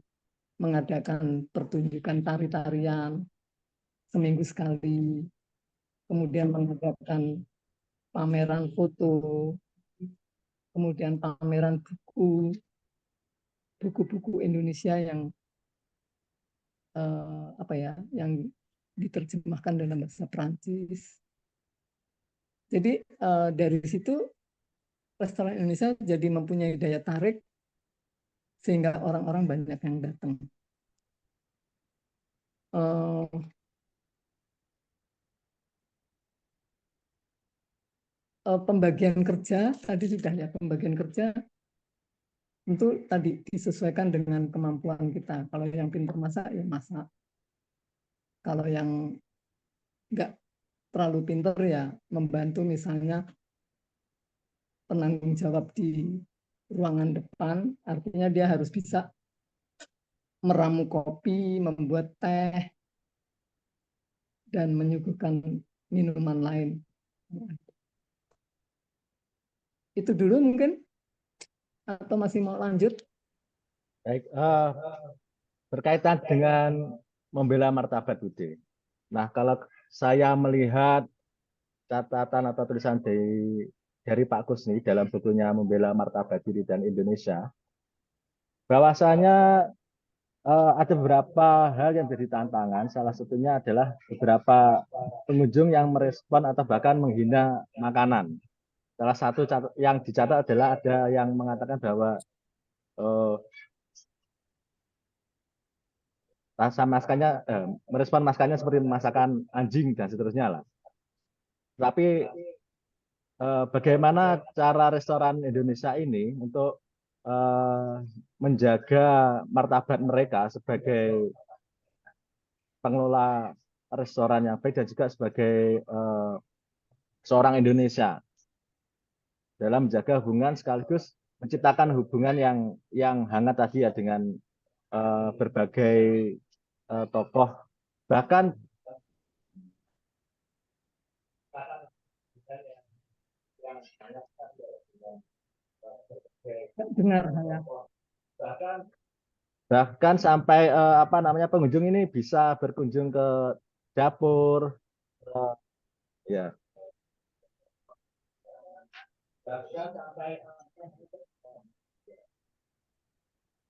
B: mengadakan pertunjukan tari-tarian seminggu sekali, kemudian mengadakan pameran foto, kemudian pameran buku-buku Indonesia yang yang diterjemahkan dalam bahasa Prancis. Jadi dari situ restoran Indonesia jadi mempunyai daya tarik sehingga orang-orang banyak yang datang. Pembagian kerja tadi sudah ya, pembagian kerja tentu tadi disesuaikan dengan kemampuan kita. Kalau yang pintar masak ya masak, kalau yang nggak terlalu pintar ya membantu, misalnya penanggung jawab di ruangan depan, artinya dia harus bisa meramu kopi, membuat teh, dan menyuguhkan minuman lain. Itu dulu mungkin, atau masih mau lanjut?
A: Baik, berkaitan dengan membela martabat Bude. Nah, kalau saya melihat catatan atau tulisan dari Pak Kusni dalam bukunya Membela Martabat Diri dan Indonesia, bahwasanya ada beberapa hal yang jadi tantangan. Salah satunya adalah beberapa pengunjung yang merespon atau bahkan menghina makanan. Salah satu yang dicatat adalah ada yang mengatakan bahwa rasa masakannya, merespon masakannya seperti masakan anjing dan seterusnya lah. Tapi bagaimana cara restoran Indonesia ini untuk menjaga martabat mereka sebagai pengelola restoran yang baik dan juga sebagai seorang Indonesia dalam menjaga hubungan sekaligus menciptakan hubungan yang hangat tadi ya dengan berbagai tokoh, bahkan
B: Dengar saya.
A: bahkan sampai pengunjung ini bisa berkunjung ke dapur, ya.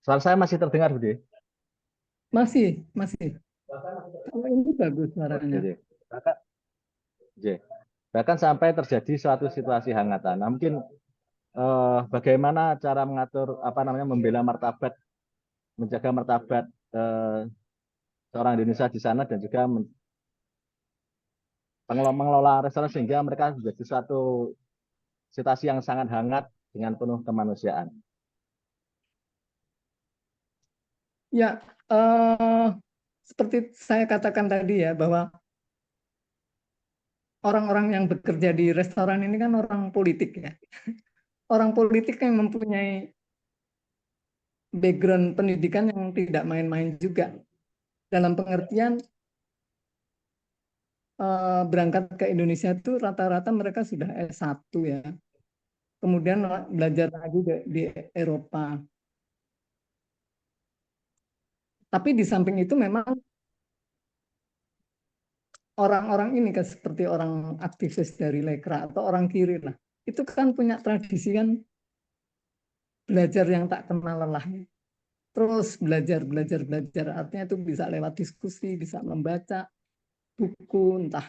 A: Suara saya masih terdengar, Budi?
B: Masih. Kalau ini bagus suaranya.
A: Bahkan sampai terjadi suatu situasi hangatan. Nah, mungkin bagaimana cara mengatur membela martabat, menjaga martabat seorang Indonesia di sana dan juga mengelola restoran sehingga mereka menjadi suatu situasi yang sangat hangat dengan penuh kemanusiaan.
B: Ya, seperti saya katakan tadi ya, bahwa orang-orang yang bekerja di restoran ini kan orang politik ya. Orang politik yang mempunyai background pendidikan yang tidak main-main juga. Dalam pengertian berangkat ke Indonesia itu rata-rata mereka sudah S1 ya. Kemudian belajar lagi di Eropa. Tapi di samping itu memang orang-orang ini kan seperti orang aktivis dari Lekra atau orang kiri lah. Itu kan punya tradisi kan belajar yang tak kenal lelahnya. Terus belajar, belajar, belajar. Artinya itu bisa lewat diskusi, bisa membaca buku, entah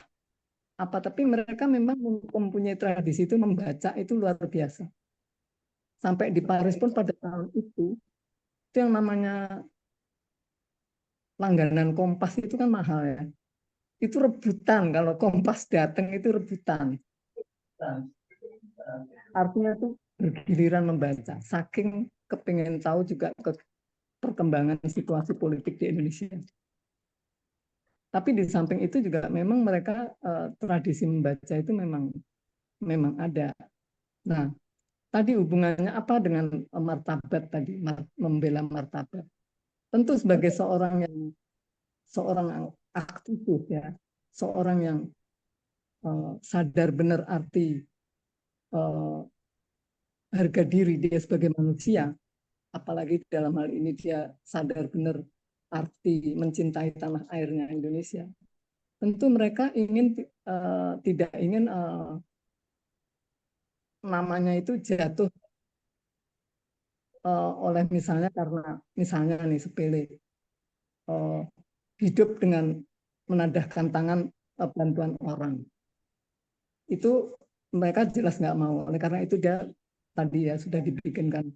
B: apa. Tapi mereka memang mempunyai tradisi itu membaca itu luar biasa. Sampai di Paris pun pada tahun itu yang namanya langganan Kompas itu kan mahal ya. Itu rebutan, kalau Kompas datang itu rebutan. Artinya itu bergiliran membaca. Saking kepengen tahu juga ke perkembangan situasi politik di Indonesia. Tapi di samping itu juga memang mereka tradisi membaca itu memang ada. Nah, tadi hubungannya apa dengan martabat tadi, membela martabat. Tentu sebagai seorang aktivis ya, seorang yang sadar benar arti harga diri dia sebagai manusia, apalagi dalam hal ini dia sadar benar arti mencintai tanah airnya Indonesia. Tentu mereka tidak ingin namanya itu jatuh oleh misalnya karena misalnya nih sepele hidup dengan menadahkan tangan bantuan orang. Itu mereka jelas nggak mau. Oleh karena itu dia tadi ya sudah dibikinkan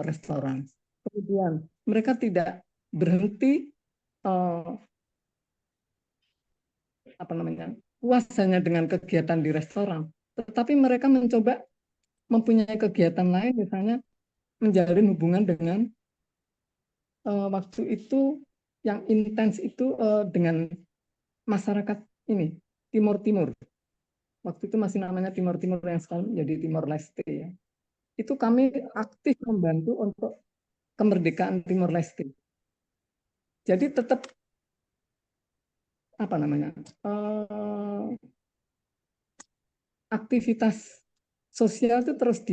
B: restoran. Kemudian mereka tidak berhenti apa namanya puas hanya dengan kegiatan di restoran, tetapi mereka mencoba mempunyai kegiatan lain, misalnya menjalin hubungan dengan waktu itu yang intens itu dengan masyarakat ini Timur Timur. Waktu itu masih namanya Timur Timur yang sekarang menjadi Timor Leste ya. Itu kami aktif membantu untuk kemerdekaan Timor Leste. Jadi tetap apa namanya aktivitas sosial itu terus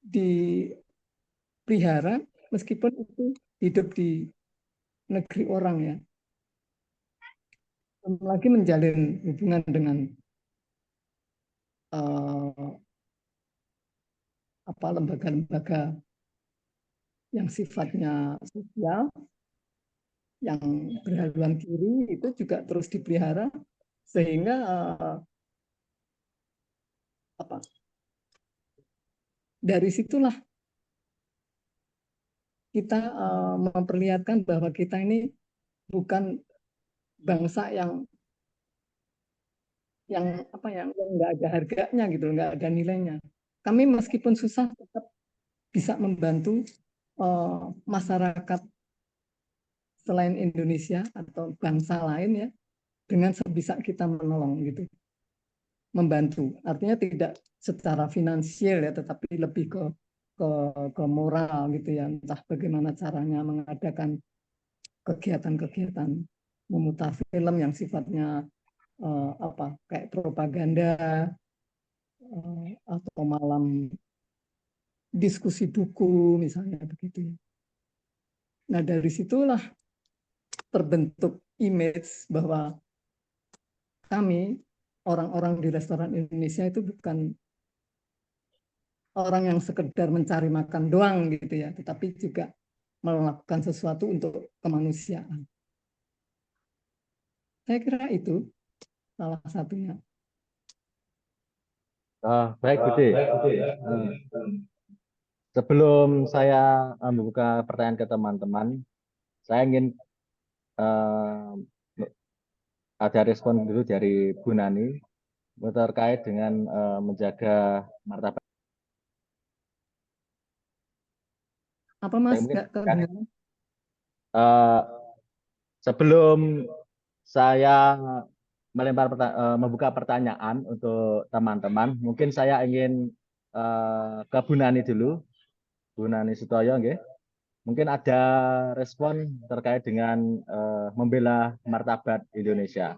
B: dipelihara meskipun itu hidup di negeri orang ya. Lagi menjalin hubungan dengan apa lembaga-lembaga yang sifatnya sosial, yang berhaluan kiri itu juga terus dipelihara sehingga apa dari situlah kita memperlihatkan bahwa kita ini bukan bangsa yang apa yang nggak ada harganya gitu, nggak ada nilainya. Kami meskipun susah tetap bisa membantu masyarakat selain Indonesia atau bangsa lain ya dengan sebisa kita menolong gitu, membantu. Artinya tidak secara finansial ya, tetapi lebih ke moral gitu ya, entah bagaimana caranya mengadakan kegiatan-kegiatan memutar film yang sifatnya apa kayak propaganda atau malam diskusi buku misalnya begitu. Nah dari situlah terbentuk image bahwa kami orang-orang di restoran Indonesia itu bukan orang yang sekedar mencari makan doang gitu ya, tetapi juga melakukan sesuatu untuk kemanusiaan. Saya kira itu salah satunya.
A: Baik, Budi. Sebelum saya membuka pertanyaan ke teman-teman, saya ingin ada respon dulu dari Bu Nani terkait dengan menjaga martabat.
B: Apa Mas?
A: Mungkin
B: Nggak kedengaran?
A: sebelum saya membuka pertanyaan untuk teman-teman, mungkin saya ingin ke Bu Nani dulu, Bu Nani Sutoyo, nggih. Mungkin ada respon terkait dengan membela martabat Indonesia.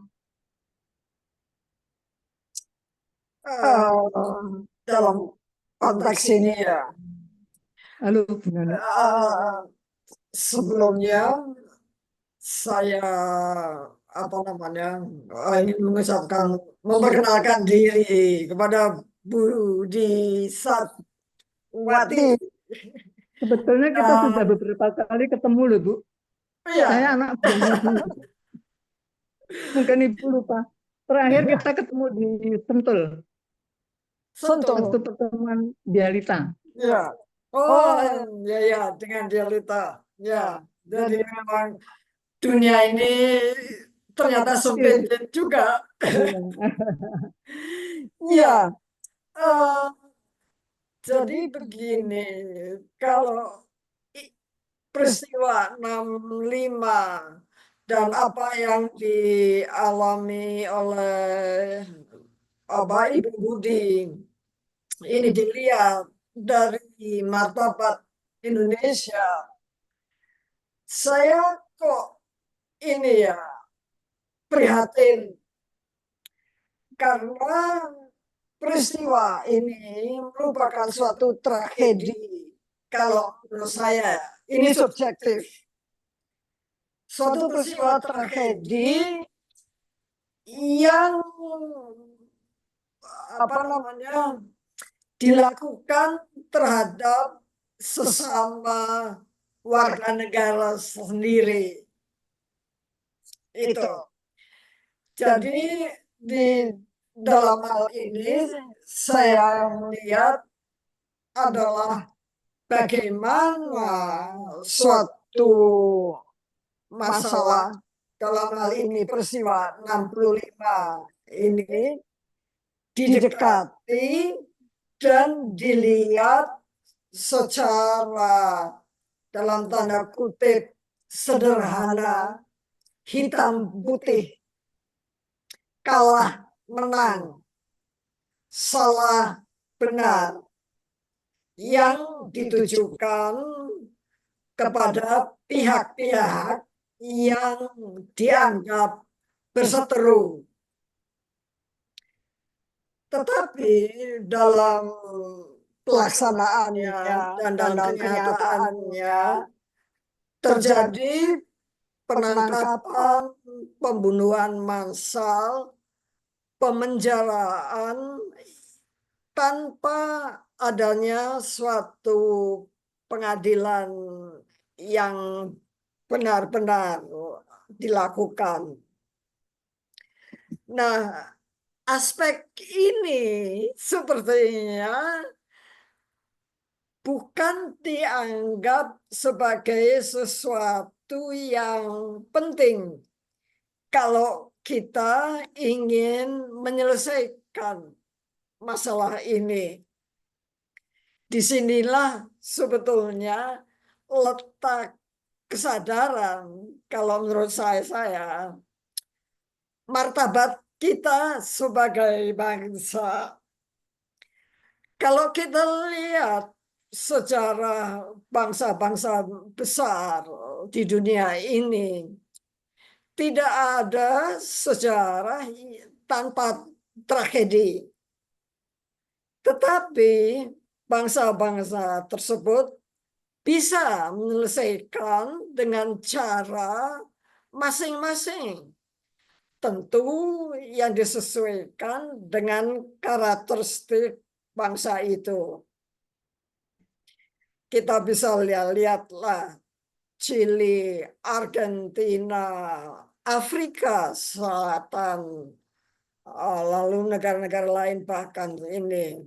D: dalam konteks ini ya.
B: Halo, Bu Nana.
D: Sebelumnya saya ingin memperkenalkan diri kepada Budi Satwati.
B: Sebetulnya kita sudah beberapa kali ketemu loh, Bu.
D: Iya.
B: Saya anak buahnya dulu. Mungkin Ibu lupa. Terakhir kita ketemu di Sentul.
D: Sentul.
B: Waktu pertemuan Dialita.
D: Ya. Oh, ya, dengan Dialita. Ya. Jadi memang dunia ini ternyata sempit juga. Ya. Jadi begini, kalau peristiwa 65 dan apa yang dialami oleh Ibu Budi ini dilihat dari martabat Indonesia, saya kok ini ya prihatin karena peristiwa ini merupakan suatu tragedi. Kalau menurut saya ini subjektif. Suatu peristiwa tragedi yang dilakukan terhadap sesama warga negara sendiri. Itu. Jadi di dalam hal ini saya melihat adalah bagaimana suatu masalah dalam hal ini peristiwa 65 ini didekati dan dilihat secara dalam tanda kutip sederhana, hitam putih, kalah menang, salah benar, yang ditujukan kepada pihak-pihak yang dianggap berseteru. Tetapi dalam pelaksanaannya dan dalam kenyataannya terjadi penangkapan, pembunuhan massal, pemenjaraan tanpa adanya suatu pengadilan yang benar-benar dilakukan. Nah, aspek ini sepertinya bukan dianggap sebagai sesuatu yang penting kalau kita ingin menyelesaikan masalah ini. Disinilah sebetulnya letak kesadaran, kalau menurut saya martabat kita sebagai bangsa. Kalau kita lihat sejarah bangsa-bangsa besar di dunia ini, tidak ada sejarah tanpa tragedi. Tetapi bangsa-bangsa tersebut bisa menyelesaikan dengan cara masing-masing. Tentu yang disesuaikan dengan karakteristik bangsa itu. Kita bisa lihatlah Chili, Argentina, Afrika Selatan, lalu negara-negara lain bahkan ini.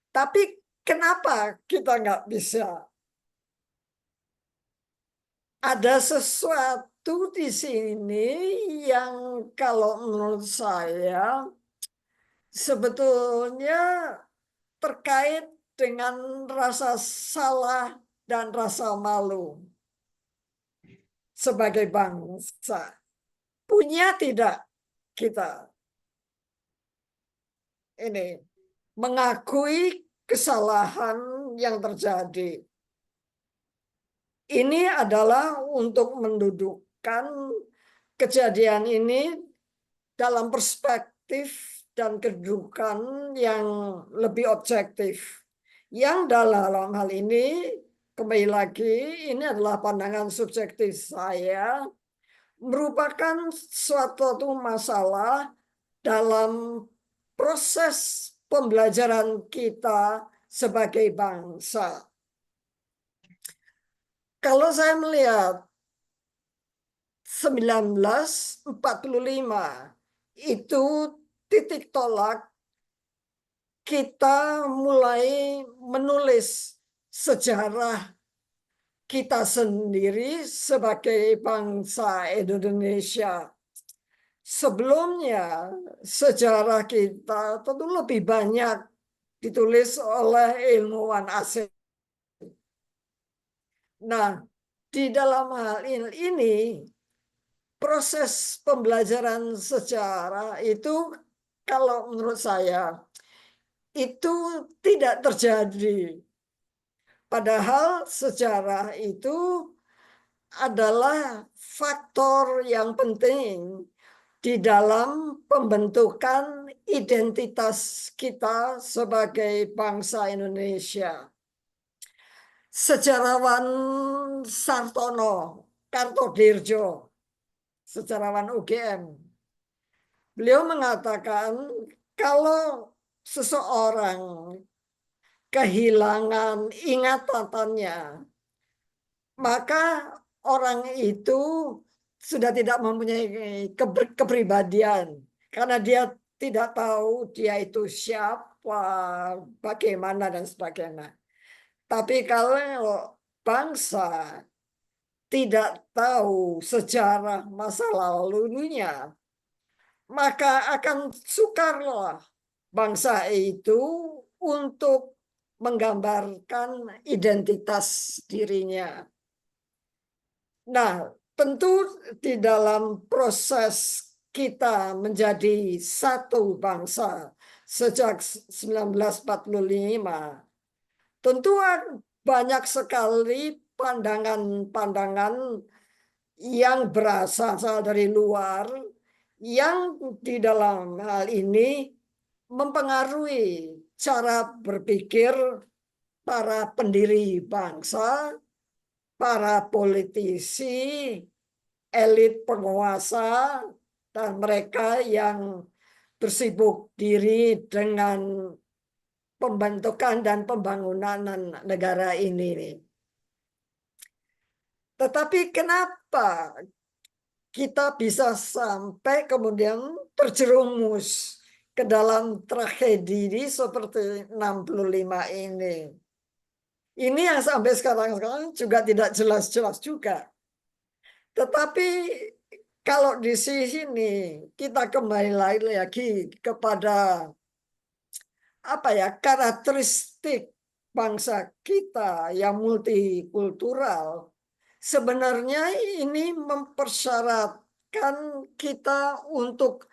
D: Tapi kenapa kita nggak bisa? Ada sesuatu di sini yang kalau menurut saya sebetulnya terkait dengan rasa salah dan rasa malu sebagai bangsa. Punya tidak kita ini mengakui kesalahan yang terjadi? Ini adalah untuk mendudukkan kejadian ini dalam perspektif dan kedudukan yang lebih objektif. Yang dalam hal ini, kembali lagi, ini adalah pandangan subjektif saya, merupakan suatu masalah dalam proses pembelajaran kita sebagai bangsa. Kalau saya melihat 1945 itu titik tolak kita mulai menulis sejarah kita sendiri sebagai bangsa Indonesia. Sebelumnya sejarah kita tentu lebih banyak ditulis oleh ilmuwan asing. Nah, di dalam hal ini proses pembelajaran sejarah itu kalau menurut saya itu tidak terjadi. Padahal sejarah itu adalah faktor yang penting di dalam pembentukan identitas kita sebagai bangsa Indonesia. Sejarawan Sartono Kartodirjo, sejarawan UGM, beliau mengatakan kalau seseorang kehilangan ingatannya, maka orang itu sudah tidak mempunyai kepribadian karena dia tidak tahu dia itu siapa, bagaimana dan sebagainya. Tapi kalau bangsa tidak tahu sejarah masa lalunya, maka akan sukarlah bangsa itu untuk menggambarkan identitas dirinya. Nah, tentu di dalam proses kita menjadi satu bangsa sejak 1945, tentu banyak sekali pandangan-pandangan yang berasal dari luar yang di dalam hal ini mempengaruhi cara berpikir para pendiri bangsa, para politisi, elit penguasa, dan mereka yang bersibuk diri dengan pembentukan dan pembangunan negara ini. Tetapi kenapa kita bisa sampai kemudian terjerumus ke dalam tragedi seperti 65 ini? Ini yang sampai sekarang juga tidak jelas-jelas juga. Tetapi kalau di sini kita kembali lagi kepada karakteristik bangsa kita yang multikultural, sebenarnya ini mempersyaratkan kita untuk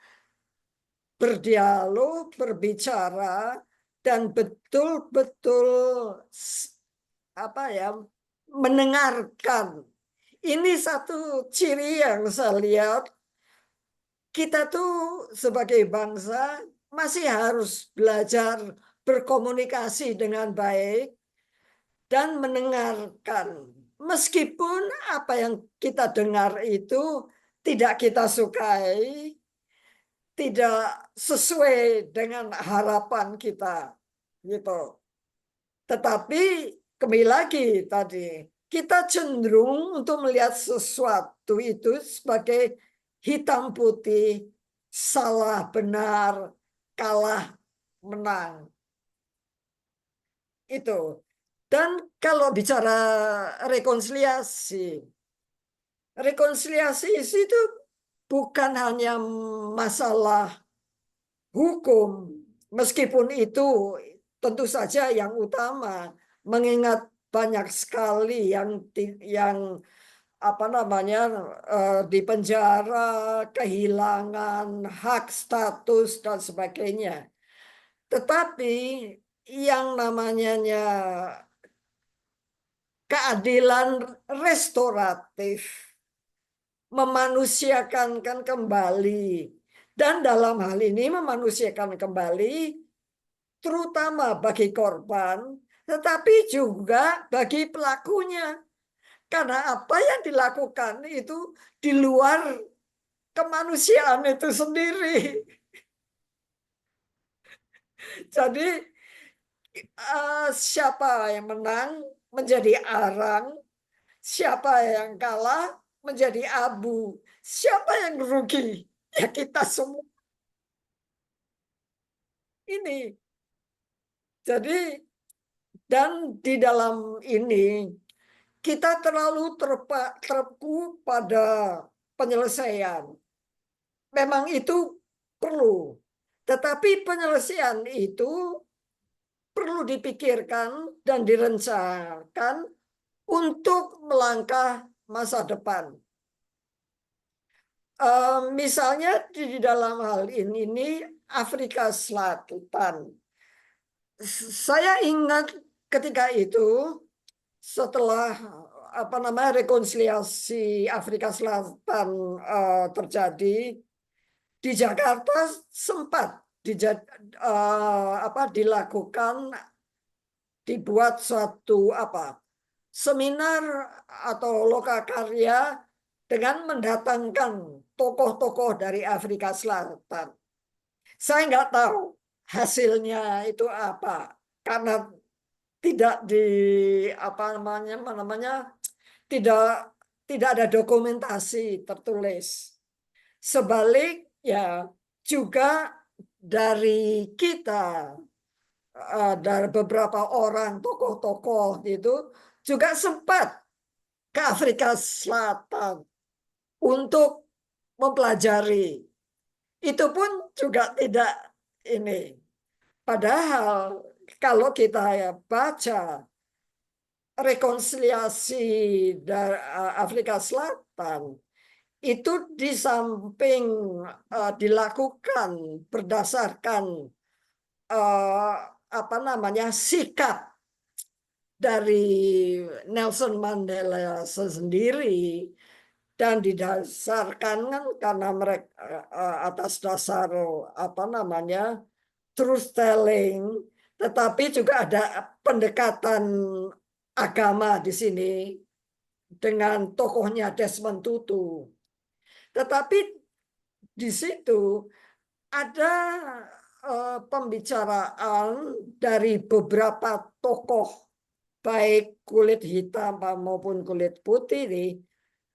D: berdialog, berbicara, dan betul-betul mendengarkan. Ini satu ciri yang saya lihat, kita tuh sebagai bangsa masih harus belajar berkomunikasi dengan baik dan mendengarkan. Meskipun apa yang kita dengar itu tidak kita sukai, tidak sesuai dengan harapan kita, gitu. Tetapi kembali lagi tadi, kita cenderung untuk melihat sesuatu itu sebagai hitam putih, salah benar, kalah menang. Itu. Dan kalau bicara rekonsiliasi itu bukan hanya masalah hukum, meskipun itu tentu saja yang utama, mengingat banyak sekali yang di penjara, kehilangan hak status dan sebagainya. Tetapi yang namanya keadilan restoratif, memanusiakan kembali Dan dalam hal ini memanusiakan kembali, terutama bagi korban, tetapi juga bagi pelakunya. Karena apa yang dilakukan itu di luar kemanusiaan itu sendiri. Jadi siapa yang menang menjadi arang, siapa yang kalah menjadi abu. Siapa yang rugi? Ya kita semua. Ini. Jadi, dan di dalam ini kita terlalu terpaku pada penyelesaian. Memang itu perlu. Tetapi penyelesaian itu perlu dipikirkan dan direncanakan untuk melangkah masa depan. Misalnya di dalam hal ini Afrika Selatan. Saya ingat ketika itu setelah rekonsiliasi Afrika Selatan terjadi di Jakarta sempat dilakukan dibuat suatu seminar atau lokakarya dengan mendatangkan tokoh-tokoh dari Afrika Selatan. Saya nggak tahu hasilnya itu apa karena tidak tidak ada dokumentasi tertulis. Sebaliknya juga dari kita dari beberapa orang tokoh-tokoh itu juga sempat ke Afrika Selatan untuk mempelajari. Itu pun juga tidak ini. Padahal kalau kita baca rekonsiliasi dari Afrika Selatan itu di samping dilakukan berdasarkan sikap dari Nelson Mandela sendiri dan didasarkan kan karena mereka atas dasar truth telling, tetapi juga ada pendekatan agama di sini dengan tokohnya Desmond Tutu. Tetapi di situ ada pembicaraan dari beberapa tokoh baik kulit hitam maupun kulit putih ini,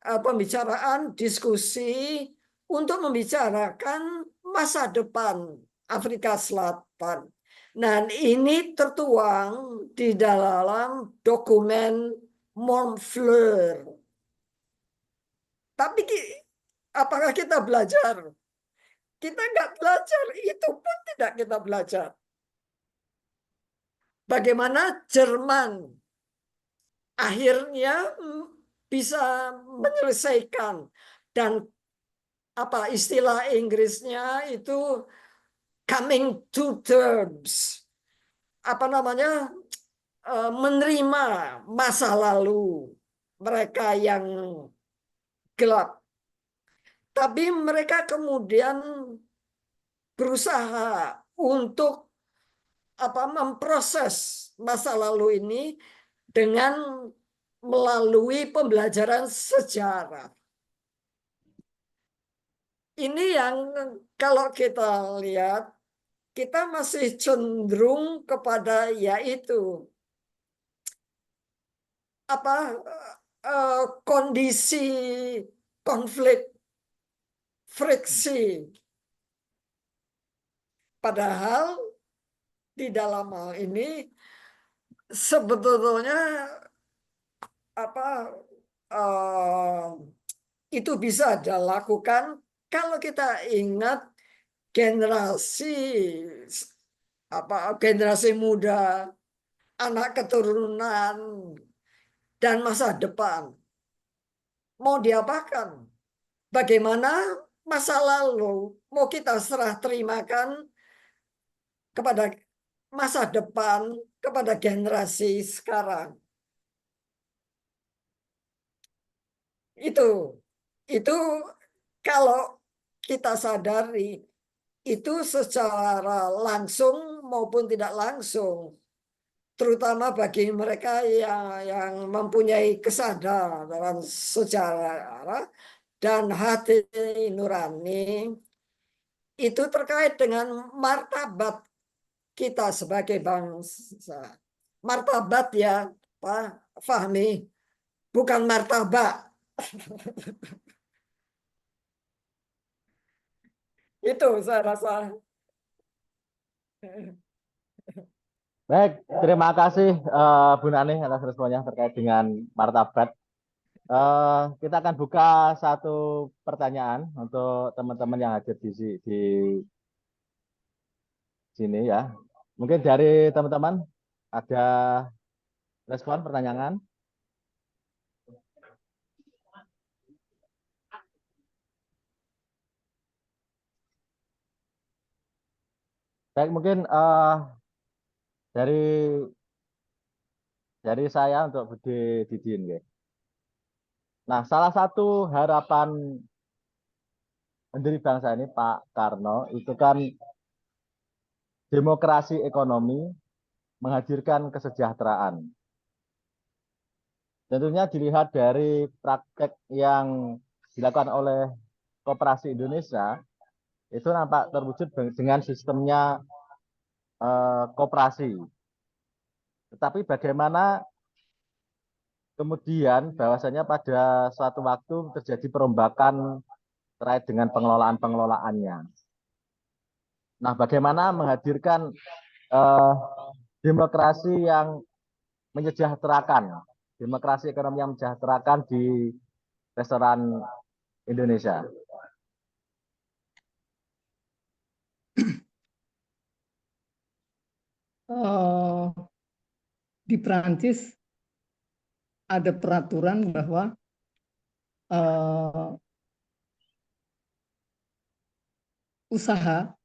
D: pembicaraan diskusi untuk membicarakan masa depan Afrika Selatan. Dan ini tertuang di dalam dokumen Montfleur. Tapi apakah kita belajar? Kita nggak belajar, itu pun tidak kita belajar. Bagaimana Jerman akhirnya bisa menyelesaikan dan istilah Inggrisnya itu coming to terms, menerima masa lalu mereka yang gelap. Tapi mereka kemudian berusaha untuk memproses masa lalu ini dengan melalui pembelajaran sejarah. Ini yang kalau kita lihat, kita masih cenderung kepada yaitu kondisi konflik, friksi. Padahal di dalam hal ini sebetulnya itu bisa dilakukan kalau kita ingat generasi muda, anak keturunan, dan masa depan. Mau diapakan? Bagaimana masa lalu mau kita serah terimakan kepada masa depan, kepada generasi sekarang? Itu kalau kita sadari itu secara langsung maupun tidak langsung, terutama bagi mereka yang mempunyai kesadaran sejarah dan hati nurani, itu terkait dengan martabat kita sebagai bangsa. Martabat ya, Pak Fahmi, bukan martabak. Itu saya rasa.
A: Baik, terima kasih Bu Nani atas responnya terkait dengan martabat. Kita akan buka satu pertanyaan untuk teman-teman yang hadir di sini ya. Mungkin dari teman-teman ada respon pertanyaan. Baik, mungkin dari saya untuk Budi Didin. Ya. Nah, salah satu harapan pendiri bangsa ini Pak Karno itu kan demokrasi ekonomi menghadirkan kesejahteraan. Tentunya dilihat dari praktek yang dilakukan oleh Koperasi Indonesia, itu nampak terwujud dengan sistemnya koperasi. Tetapi bagaimana kemudian bahwasanya pada suatu waktu terjadi perombakan terkait dengan pengelolaannya. Nah, bagaimana menghadirkan demokrasi yang menyejahterakan, demokrasi ekonomi yang mensejahterakan di restoran Indonesia.
B: Di Perancis ada peraturan bahwa usaha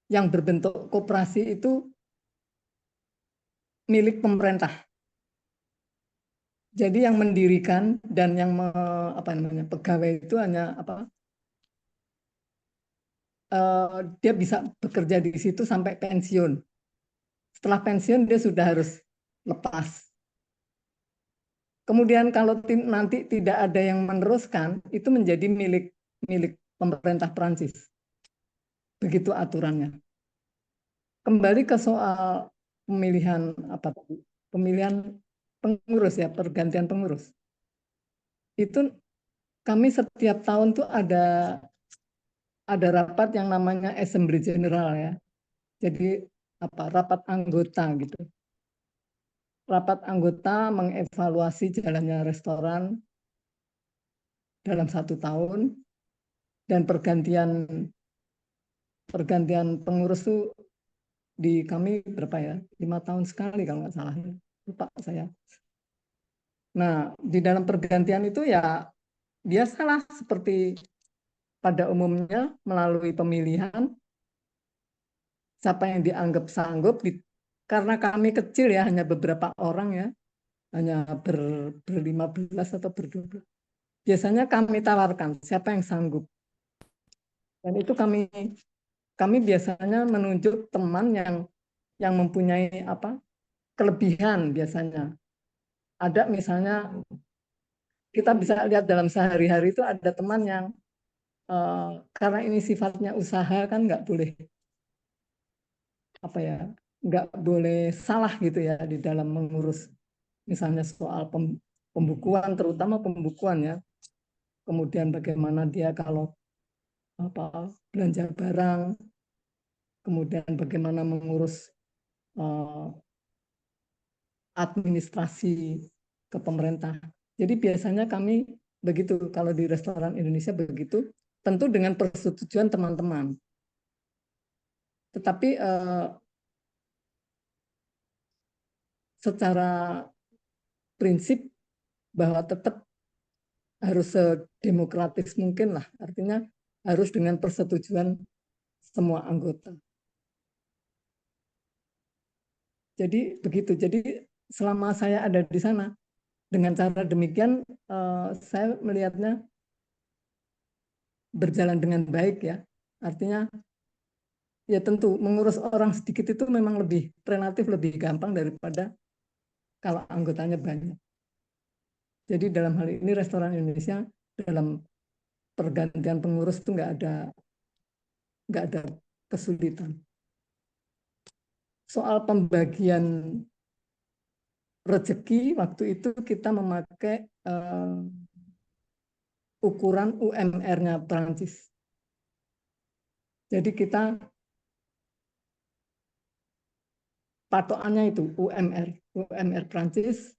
B: yang berbentuk koperasi itu milik pemerintah. Jadi yang mendirikan dan yang pegawai itu hanya dia bisa bekerja di situ sampai pensiun. Setelah pensiun dia sudah harus lepas. Kemudian kalau nanti tidak ada yang meneruskan, itu menjadi milik pemerintah Perancis. Begitu aturannya. Kembali ke soal pemilihan pemilihan pengurus ya, pergantian pengurus. Itu kami setiap tahun tuh ada rapat yang namanya Assembly General ya. Jadi rapat anggota gitu. Rapat anggota mengevaluasi jalannya restoran dalam 1 tahun, dan pergantian pengurus tuh di kami berapa ya, 5 tahun sekali kalau nggak salah, lupa saya. Nah, di dalam pergantian itu ya biasalah seperti pada umumnya melalui pemilihan siapa yang dianggap sanggup, karena kami kecil ya, hanya beberapa orang ya, hanya ber-15 atau ber-12. Biasanya kami tawarkan siapa yang sanggup. Dan itu kami biasanya menunjuk teman yang mempunyai kelebihan biasanya. Ada misalnya kita bisa lihat dalam sehari-hari itu ada teman yang karena ini sifatnya usaha kan nggak boleh salah gitu ya di dalam mengurus misalnya soal pembukuan, terutama pembukuan ya. Kemudian bagaimana dia kalau belanja barang, kemudian bagaimana mengurus administrasi ke pemerintah. Jadi biasanya kami begitu, kalau di restoran Indonesia begitu, tentu dengan persetujuan teman-teman. Tetapi secara prinsip bahwa tetap harus sedemokratis mungkin lah, artinya harus dengan persetujuan semua anggota. Jadi begitu. Jadi selama saya ada di sana, dengan cara demikian saya melihatnya berjalan dengan baik ya. Artinya ya tentu mengurus orang sedikit itu memang relatif lebih gampang daripada kalau anggotanya banyak. Jadi dalam hal ini restoran Indonesia dalam pergantian pengurus itu nggak ada kesulitan. Soal pembagian rezeki waktu itu kita memakai ukuran UMR-nya Prancis. Jadi kita patokannya itu UMR Prancis.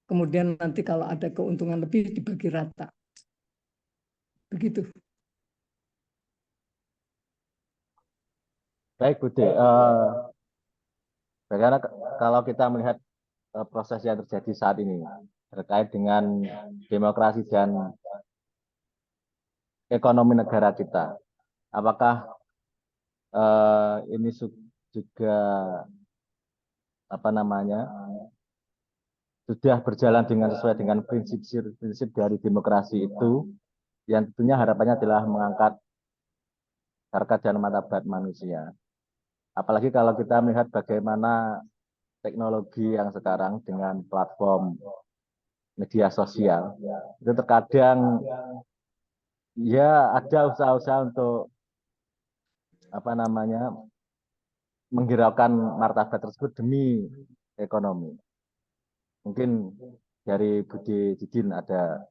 B: Kemudian nanti kalau ada keuntungan lebih dibagi rata. Begitu.
A: Baik, Budi. Bagaimana kalau kita melihat proses yang terjadi saat ini terkait dengan demokrasi dan ekonomi negara kita? Apakah ini juga sudah berjalan sesuai dengan prinsip dari demokrasi itu, yang tentunya harapannya adalah mengangkat harkat dan martabat manusia. Apalagi kalau kita melihat bagaimana teknologi yang sekarang dengan platform media sosial, itu terkadang ya ada usaha-usaha untuk menghiraukan martabat tersebut demi ekonomi. Mungkin dari Budi Didin ada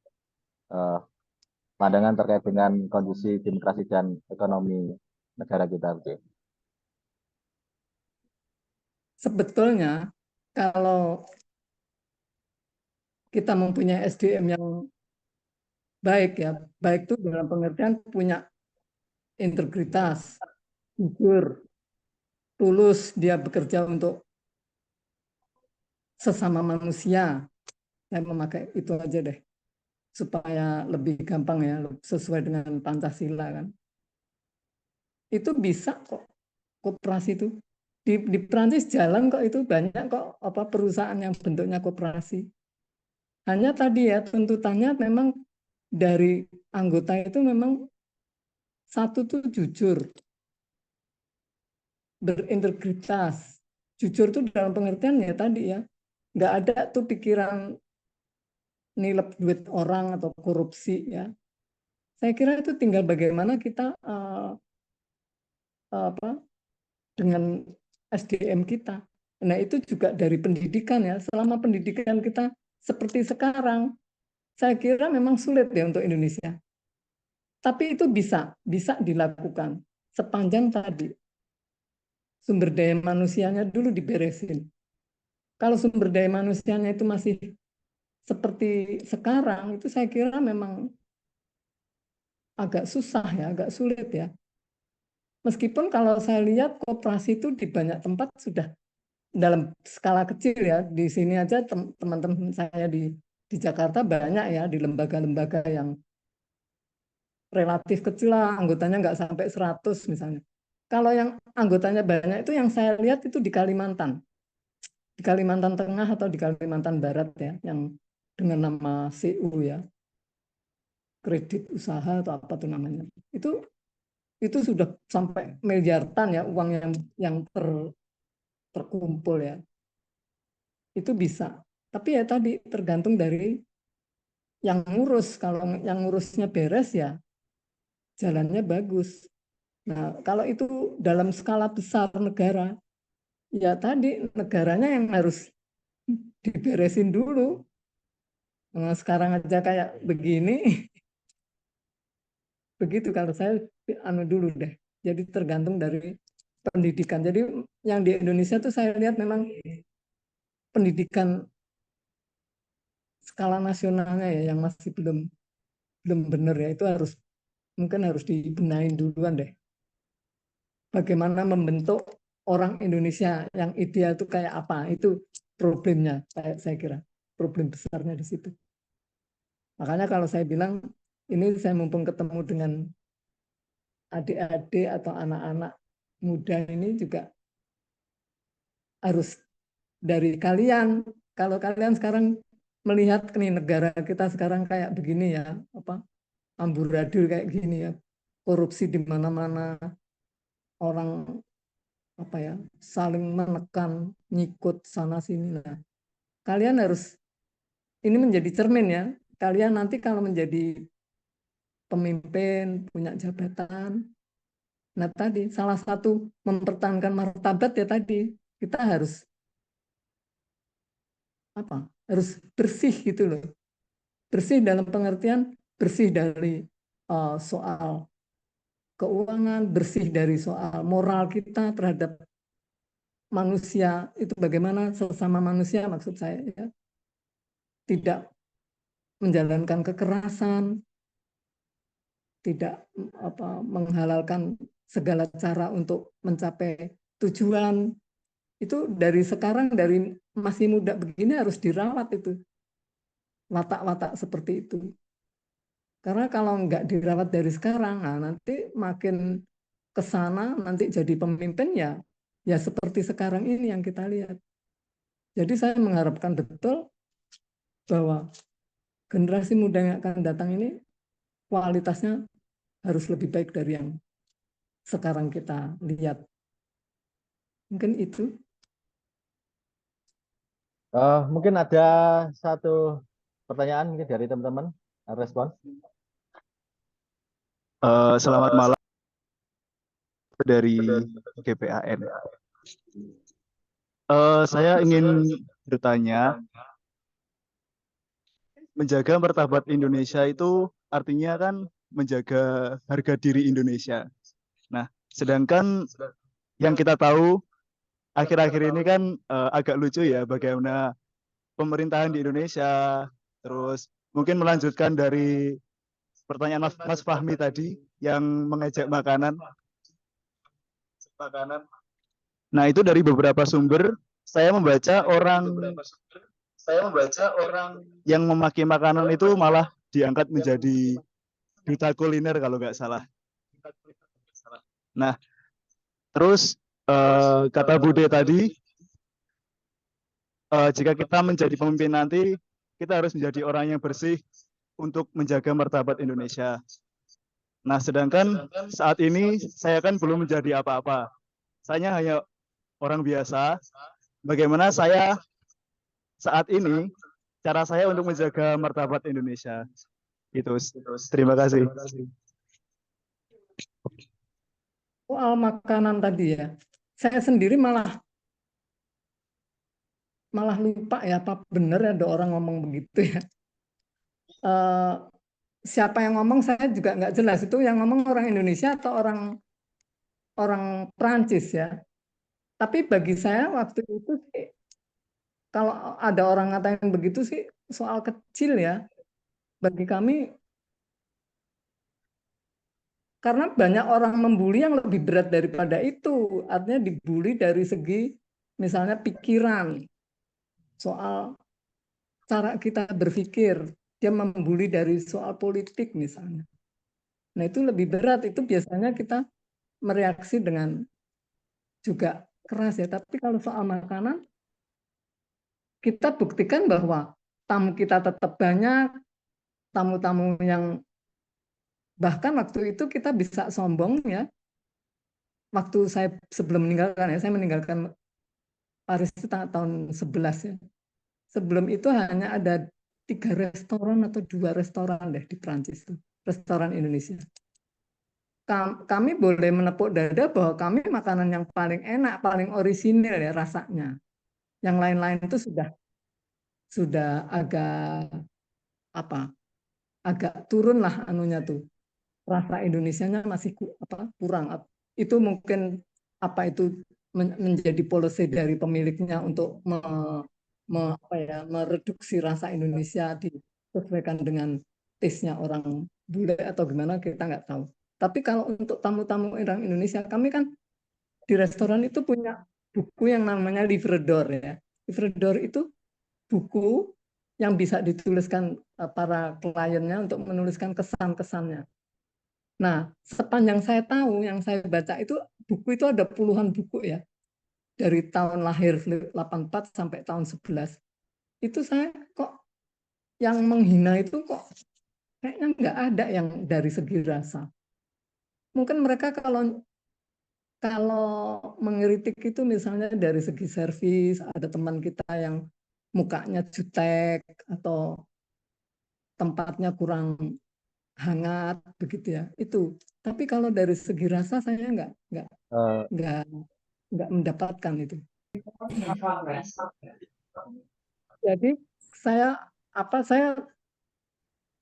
A: pandangan terkait dengan kondisi demokrasi dan ekonomi negara kita.
B: Sebetulnya kalau kita mempunyai SDM yang baik ya, baik itu dalam pengertian punya integritas, jujur, tulus, dia bekerja untuk sesama manusia. Saya memakai itu aja deh, supaya lebih gampang ya, sesuai dengan Pancasila kan. Itu bisa kok, koperasi itu. Di Prancis jalan kok, itu banyak kok perusahaan yang bentuknya koperasi. Hanya tadi ya tuntutannya memang dari anggota itu memang satu tuh jujur, berintegritas. Jujur tuh dalam pengertian ya tadi ya, nggak ada tuh pikiran nilep duit orang atau korupsi ya. Saya kira itu tinggal bagaimana kita dengan SDM kita. Nah itu juga dari pendidikan ya. Selama pendidikan kita seperti sekarang, saya kira memang sulit ya untuk Indonesia. Tapi itu bisa dilakukan sepanjang tadi sumber daya manusianya dulu diberesin. Kalau sumber daya manusianya itu masih seperti sekarang, itu saya kira memang agak susah ya, agak sulit ya. Meskipun kalau saya lihat koperasi itu di banyak tempat sudah dalam skala kecil ya. Di sini aja teman-teman saya di Jakarta banyak ya, di lembaga-lembaga yang relatif kecil lah, anggotanya nggak sampai 100 misalnya. Kalau yang anggotanya banyak itu yang saya lihat itu di Kalimantan. Di Kalimantan Tengah atau di Kalimantan Barat ya, yang dengan nama CU ya. Kredit usaha atau apa tuh namanya. Itu sudah sampai miliaran ya uang yang terkumpul ya. Itu bisa. Tapi ya tadi tergantung dari yang ngurus. Kalau yang ngurusnya beres ya jalannya bagus. Nah, kalau itu dalam skala besar negara, ya tadi negaranya yang harus diberesin dulu. Nah, sekarang aja kayak begini, begitu kalau saya dulu deh. Jadi tergantung dari pendidikan. Jadi yang di Indonesia tuh saya lihat memang pendidikan skala nasionalnya ya yang masih belum benar ya, itu mungkin harus dibenahin duluan deh. Bagaimana membentuk orang Indonesia yang ideal itu kayak apa? Itu problemnya, saya kira. Problem besarnya di situ. Makanya kalau saya bilang, ini saya mumpung ketemu dengan adik-adik atau anak-anak muda ini juga harus dari kalian. Kalau kalian sekarang melihat nih negara kita sekarang kayak begini ya, amburadul kayak gini ya. korupsi di mana-mana, orang apa ya, saling menekan, nyikut sana sini. Nah, kalian harus, ini menjadi cermin ya. Kalian nanti kalau menjadi pemimpin, punya jabatan, nah tadi salah satu mempertahankan martabat ya tadi, kita harus apa? Harus bersih gitu loh. Bersih dalam pengertian bersih dari soal keuangan, bersih dari soal moral kita terhadap manusia, itu bagaimana sesama manusia maksud saya ya. Tidak menjalankan kekerasan, tidak menghalalkan segala cara untuk mencapai tujuan. Itu dari sekarang, dari masih muda begini harus dirawat itu. Watak-watak seperti itu. Karena kalau nggak dirawat dari sekarang, nah nanti makin ke sana, nanti jadi pemimpin ya seperti sekarang ini yang kita lihat. Jadi saya mengharapkan betul bahwa generasi muda yang akan datang ini kualitasnya harus lebih baik dari yang sekarang kita lihat. Mungkin itu.
A: Mungkin ada satu pertanyaan mungkin dari teman-teman, respon.
E: Selamat malam dari GPAN. Saya ingin bertanya, menjaga martabat Indonesia itu artinya kan menjaga harga diri Indonesia. Nah, sedangkan yang kita tahu akhir-akhir ini kan agak lucu ya bagaimana pemerintahan di Indonesia, terus mungkin melanjutkan dari pertanyaan Mas Fahmi tadi yang mengejek makanan. Nah, itu dari beberapa sumber saya membaca orang yang memakai makanan itu malah diangkat menjadi duta kuliner kalau nggak salah. Nah, terus kata Bude tadi, jika kita menjadi pemimpin nanti, kita harus menjadi orang yang bersih untuk menjaga martabat Indonesia. Nah, sedangkan saat ini saya kan belum menjadi apa-apa. Saya hanya orang biasa. Bagaimana saya saat ini, cara saya untuk menjaga martabat Indonesia. Itu. Terima kasih.
B: Soal makanan tadi ya, saya sendiri malah lupa ya, apa benar ada orang ngomong begitu ya. Siapa yang ngomong saya juga nggak jelas, itu yang ngomong orang Indonesia atau orang Prancis ya. Tapi bagi saya waktu itu sih, kalau ada orang ngatain begitu sih soal kecil ya. Bagi kami, karena banyak orang membuli yang lebih berat daripada itu. Artinya dibully dari segi misalnya pikiran, soal cara kita berpikir. Dia membuli dari soal politik misalnya. Nah itu lebih berat, itu biasanya kita mereaksi dengan juga keras ya. Tapi kalau soal makanan, kita buktikan bahwa tamu kita tetap banyak, tamu-tamu yang bahkan waktu itu kita bisa sombong ya. Waktu saya sebelum meninggalkan ya, saya meninggalkan Paris itu tahun 11 ya. Sebelum itu hanya ada 3 restoran atau 2 restoran deh di Prancis itu, restoran Indonesia. Kami boleh menepuk dada bahwa kami makanan yang paling enak, paling orisinil ya rasanya. Yang lain-lain itu sudah agak agak turun lah anunya tuh. Rasa Indonesianya masih kurang. Itu mungkin itu menjadi policy dari pemiliknya untuk mereduksi rasa Indonesia disesuaikan dengan taste-nya orang bule atau gimana kita nggak tahu. Tapi kalau untuk tamu-tamu orang Indonesia, kami kan di restoran itu punya buku yang namanya livre d'or ya. Livre d'or itu buku yang bisa dituliskan para kliennya untuk menuliskan kesan-kesannya. Nah, sepanjang saya tahu, yang saya baca itu buku itu ada puluhan buku ya. Dari tahun lahir 84 sampai tahun 11. Itu saya kok yang menghina itu kok kayaknya nggak ada yang dari segi rasa. mungkin mereka kalau mengkritik itu misalnya dari segi servis, ada teman kita yang mukanya jutek atau tempatnya kurang hangat begitu ya, itu. Tapi kalau dari segi rasa saya
A: Eh,
B: nggak mendapatkan itu. Jadi saya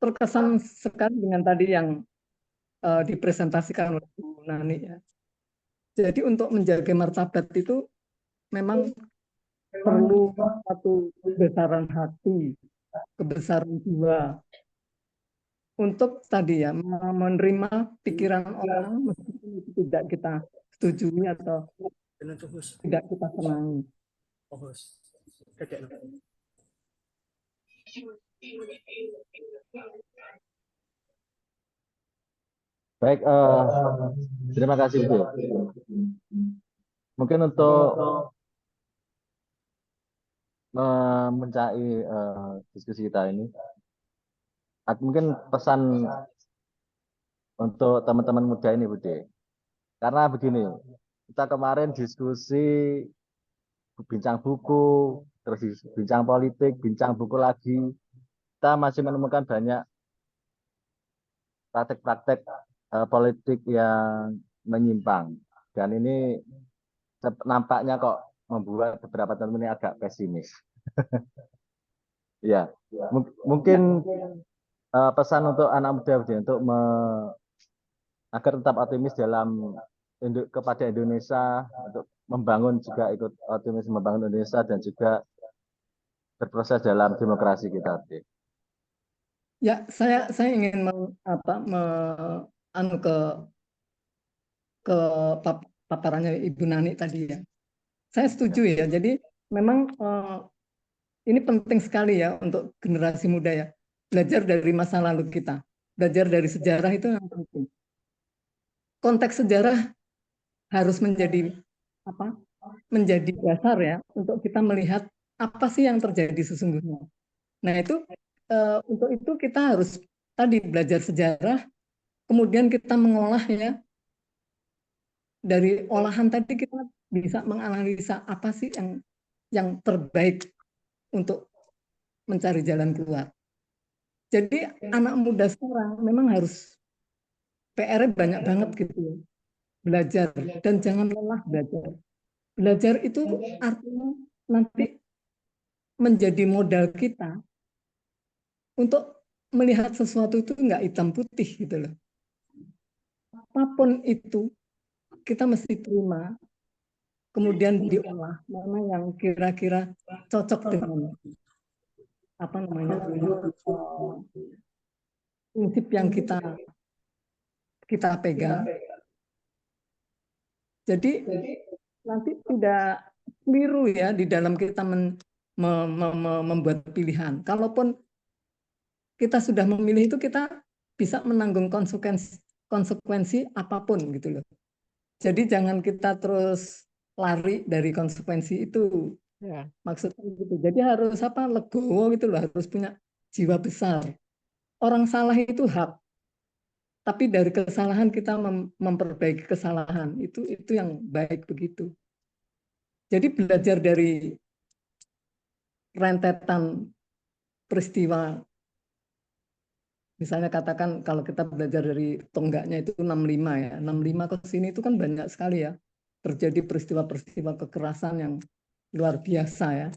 B: terkesan sekali dengan tadi yang dipresentasikan oleh Bu Nani ya. Jadi untuk menjaga martabat itu memang perlu satu kebesaran hati, kebesaran jiwa untuk tadi ya menerima pikiran orang meskipun itu tidak kita setujui atau tidak kita senangi.
A: Baik, terima kasih Bu. Mungkin untuk mencai diskusi kita ini, mungkin pesan untuk teman-teman muda ini, Bude. Karena begini, kita kemarin diskusi bincang buku, terus bincang politik, bincang buku lagi. Kita masih menemukan banyak praktek-praktek politik yang menyimpang. Dan ini nampaknya kok membuat beberapa teman ini agak pesimis. Ya, mungkin pesan untuk anak muda untuk agar tetap optimis kepada Indonesia, untuk membangun juga ikut optimis membangun Indonesia dan juga berproses dalam demokrasi kita.
B: Ya, saya ingin ke paparannya Ibu Nani tadi ya. Saya setuju ya. Jadi memang ini penting sekali ya untuk generasi muda ya. Belajar dari masa lalu kita. Belajar dari sejarah itu yang penting. Konteks sejarah harus menjadi menjadi dasar ya untuk kita melihat apa sih yang terjadi sesungguhnya. Nah, itu untuk itu kita harus tadi belajar sejarah, kemudian kita mengolah ya. Dari olahan tadi kita bisa menganalisa apa sih yang terbaik untuk mencari jalan keluar. Jadi anak muda sekarang memang harus PR-nya banyak banget gitu ya. Belajar dan jangan lelah belajar. Belajar itu artinya nanti menjadi modal kita untuk melihat sesuatu itu nggak hitam putih gitu loh. Apapun itu kita mesti terima, kemudian diolah mana yang kira-kira cocok dengan prinsip yang kita pegang. Jadi nanti tidak keliru ya di dalam kita membuat pilihan. Kalaupun kita sudah memilih itu, kita bisa menanggung konsekuensi apapun gitu loh. Jadi jangan kita terus lari dari konsekuensi itu. Ya, maksudnya gitu. Jadi harus legowo gitu loh, harus punya jiwa besar. Orang salah itu hak. Tapi dari kesalahan kita memperbaiki kesalahan. Itu yang baik begitu. Jadi belajar dari rentetan peristiwa, misalnya katakan kalau kita belajar dari tonggaknya itu 65 ya, 65 ke sini itu kan banyak sekali ya, terjadi peristiwa-peristiwa kekerasan yang luar biasa ya.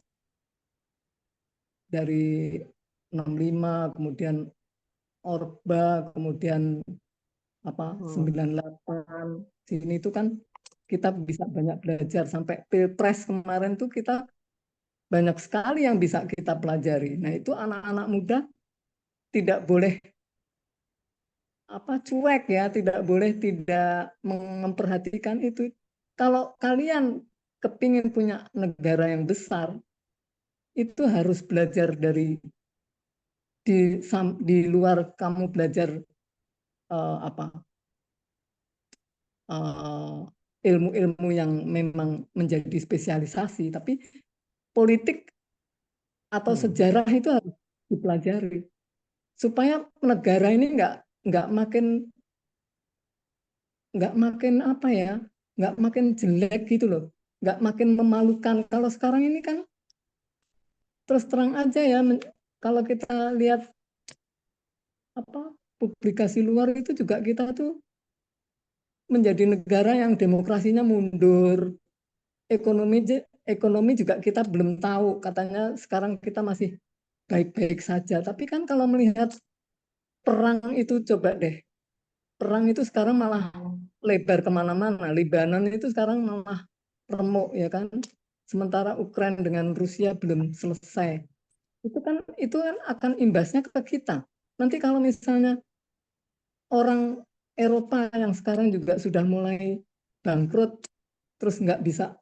B: Dari 65 kemudian Orba, kemudian 98 sini itu kan kita bisa banyak belajar, sampai Pilpres kemarin tuh kita banyak sekali yang bisa kita pelajari. Nah, itu anak-anak muda tidak boleh cuek ya, tidak boleh tidak memperhatikan itu. Kalau kalian kepingin punya negara yang besar, itu harus belajar dari di luar kamu belajar ilmu-ilmu yang memang menjadi spesialisasi, tapi politik atau sejarah itu harus dipelajari supaya negara ini nggak makin nggak makin apa ya, nggak makin jelek gitu loh, nggak makin memalukan. Kalau sekarang ini kan terus terang aja ya, kalau kita lihat apa publikasi luar itu juga kita tuh menjadi negara yang demokrasinya mundur, ekonomi juga kita belum tahu, katanya sekarang kita masih baik-baik saja. Tapi kan kalau melihat perang itu, coba deh, perang itu sekarang malah lebar kemana-mana. Libanon itu sekarang malah remuk ya kan, sementara Ukraina dengan Rusia belum selesai. Itu kan akan imbasnya ke kita. Nanti kalau misalnya orang Eropa yang sekarang juga sudah mulai bangkrut, terus nggak bisa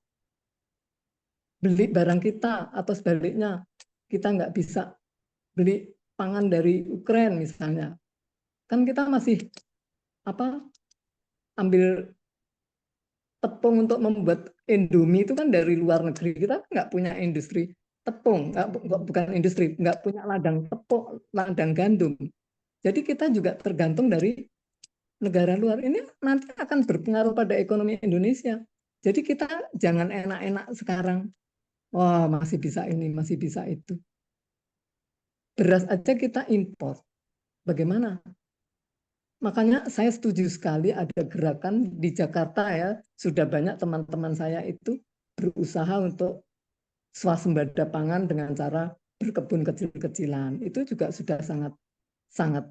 B: beli barang kita, atau sebaliknya kita nggak bisa beli pangan dari Ukraina misalnya, kan kita masih apa ambil tepung untuk membuat Indomie itu kan dari luar negeri. Kita nggak punya industri tepung, bukan industri, nggak punya ladang tepung, ladang gandum. Jadi kita juga tergantung dari negara luar. Ini nanti akan berpengaruh pada ekonomi Indonesia. Jadi kita jangan enak-enak sekarang. Wah, masih bisa ini, masih bisa itu. Beras aja kita impor. Bagaimana? Makanya saya setuju sekali ada gerakan di Jakarta ya, sudah banyak teman-teman saya itu berusaha untuk swasembada pangan dengan cara berkebun kecil-kecilan. Itu juga sudah sangat sangat,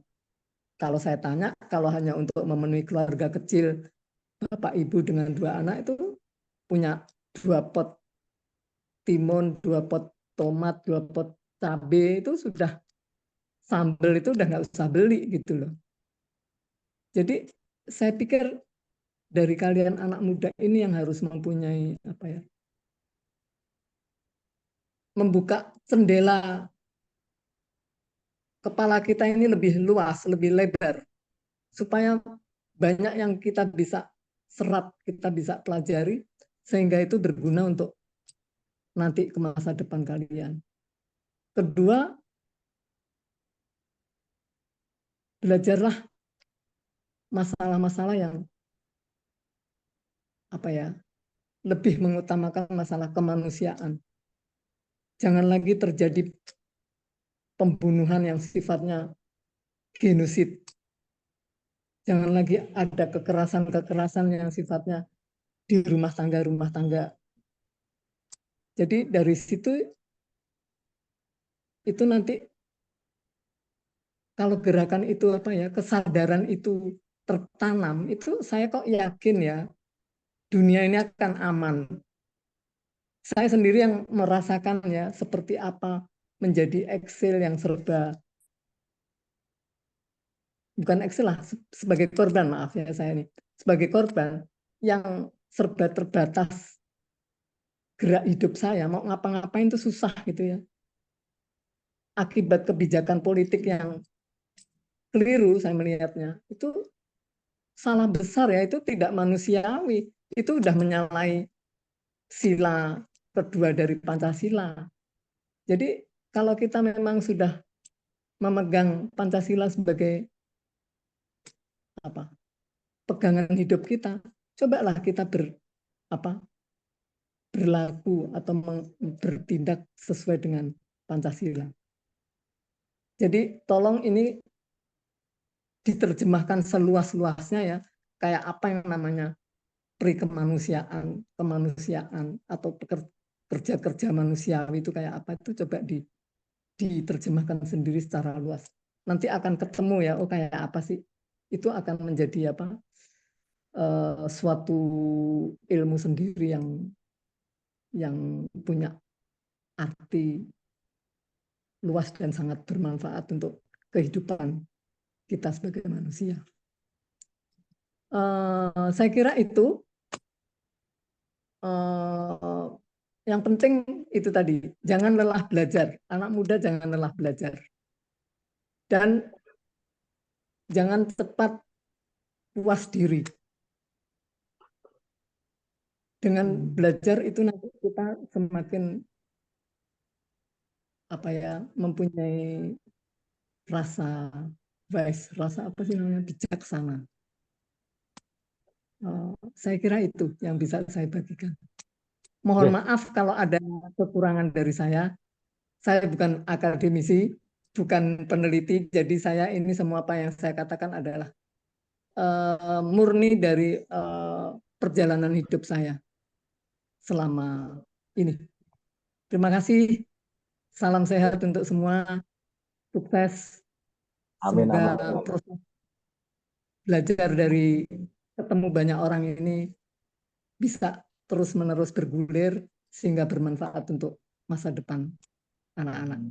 B: kalau saya tanya, kalau hanya untuk memenuhi keluarga kecil Bapak Ibu dengan 2 anak itu punya 2 pot timun, 2 pot tomat, 2 pot cabai, itu sudah sambal itu udah nggak usah beli gitu loh. Jadi saya pikir dari kalian anak muda ini yang harus mempunyai apa ya, membuka jendela kepala kita ini lebih luas, lebih lebar, supaya banyak yang kita bisa serap, kita bisa pelajari, sehingga itu berguna untuk nanti ke masa depan kalian. Kedua, belajarlah masalah-masalah yang apa ya, lebih mengutamakan masalah kemanusiaan. Jangan lagi terjadi pembunuhan yang sifatnya genosid. Jangan lagi ada kekerasan-kekerasan yang sifatnya di rumah tangga. Jadi dari situ itu nanti kalau gerakan itu apa ya, kesadaran itu tertanam, itu saya kok yakin ya dunia ini akan aman. Saya sendiri yang merasakan ya seperti apa menjadi eksil yang serba, bukan eksil lah, sebagai korban, maaf ya saya ini, sebagai korban yang serba terbatas gerak hidup saya, mau ngapa-ngapain itu susah gitu ya. Akibat kebijakan politik yang keliru saya melihatnya, itu salah besar ya, itu tidak manusiawi, itu udah menyalahi sila kedua dari Pancasila. Jadi kalau kita memang sudah memegang Pancasila sebagai apa pegangan hidup kita, cobalah kita berlaku atau bertindak sesuai dengan Pancasila. Jadi tolong ini diterjemahkan seluas-luasnya ya, kayak apa yang namanya kemanusiaan atau kerja-kerja manusiawi itu kayak apa, itu coba diterjemahkan sendiri secara luas. Nanti akan ketemu ya, oh kayak apa sih? Itu akan menjadi apa? Suatu ilmu sendiri yang punya arti luas dan sangat bermanfaat untuk kehidupan kita sebagai manusia. Saya kira itu yang penting itu tadi, jangan lelah belajar. Anak muda jangan lelah belajar. Dan jangan cepat puas diri. Dengan belajar itu nanti kita semakin apa ya, mempunyai rasa wise, rasa apa sih namanya, bijaksana. Saya kira itu yang bisa saya bagikan. Mohon
A: Ya.
B: maaf kalau ada kekurangan dari saya. Saya bukan akademisi, bukan peneliti, jadi saya ini semua apa yang saya katakan adalah murni dari perjalanan hidup saya selama ini. Terima kasih. Salam sehat untuk semua. Sukses.
A: Amin,
B: Semoga
A: amin.
B: proses belajar dari ketemu banyak orang ini bisa terus-menerus bergulir sehingga bermanfaat untuk masa depan anak-anak.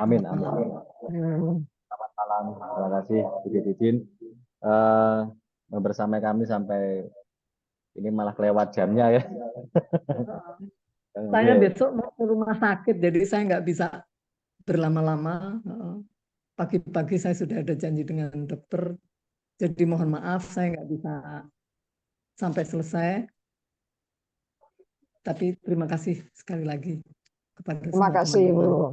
A: Amin,
B: Selamat
A: amin.
B: malam.
A: Selamat malam. Terima kasih, Budi Didin. Bersama kami sampai ini malah kelewat jamnya ya.
B: Saya
A: Oke.
B: besok mau ke rumah sakit, jadi saya nggak bisa berlama-lama. Pagi-pagi saya sudah ada janji dengan dokter, jadi mohon maaf saya nggak bisa sampai selesai. Tapi terima kasih sekali lagi kepada
C: Terima
B: semua
C: kasih,
B: teman-teman.
C: Bu.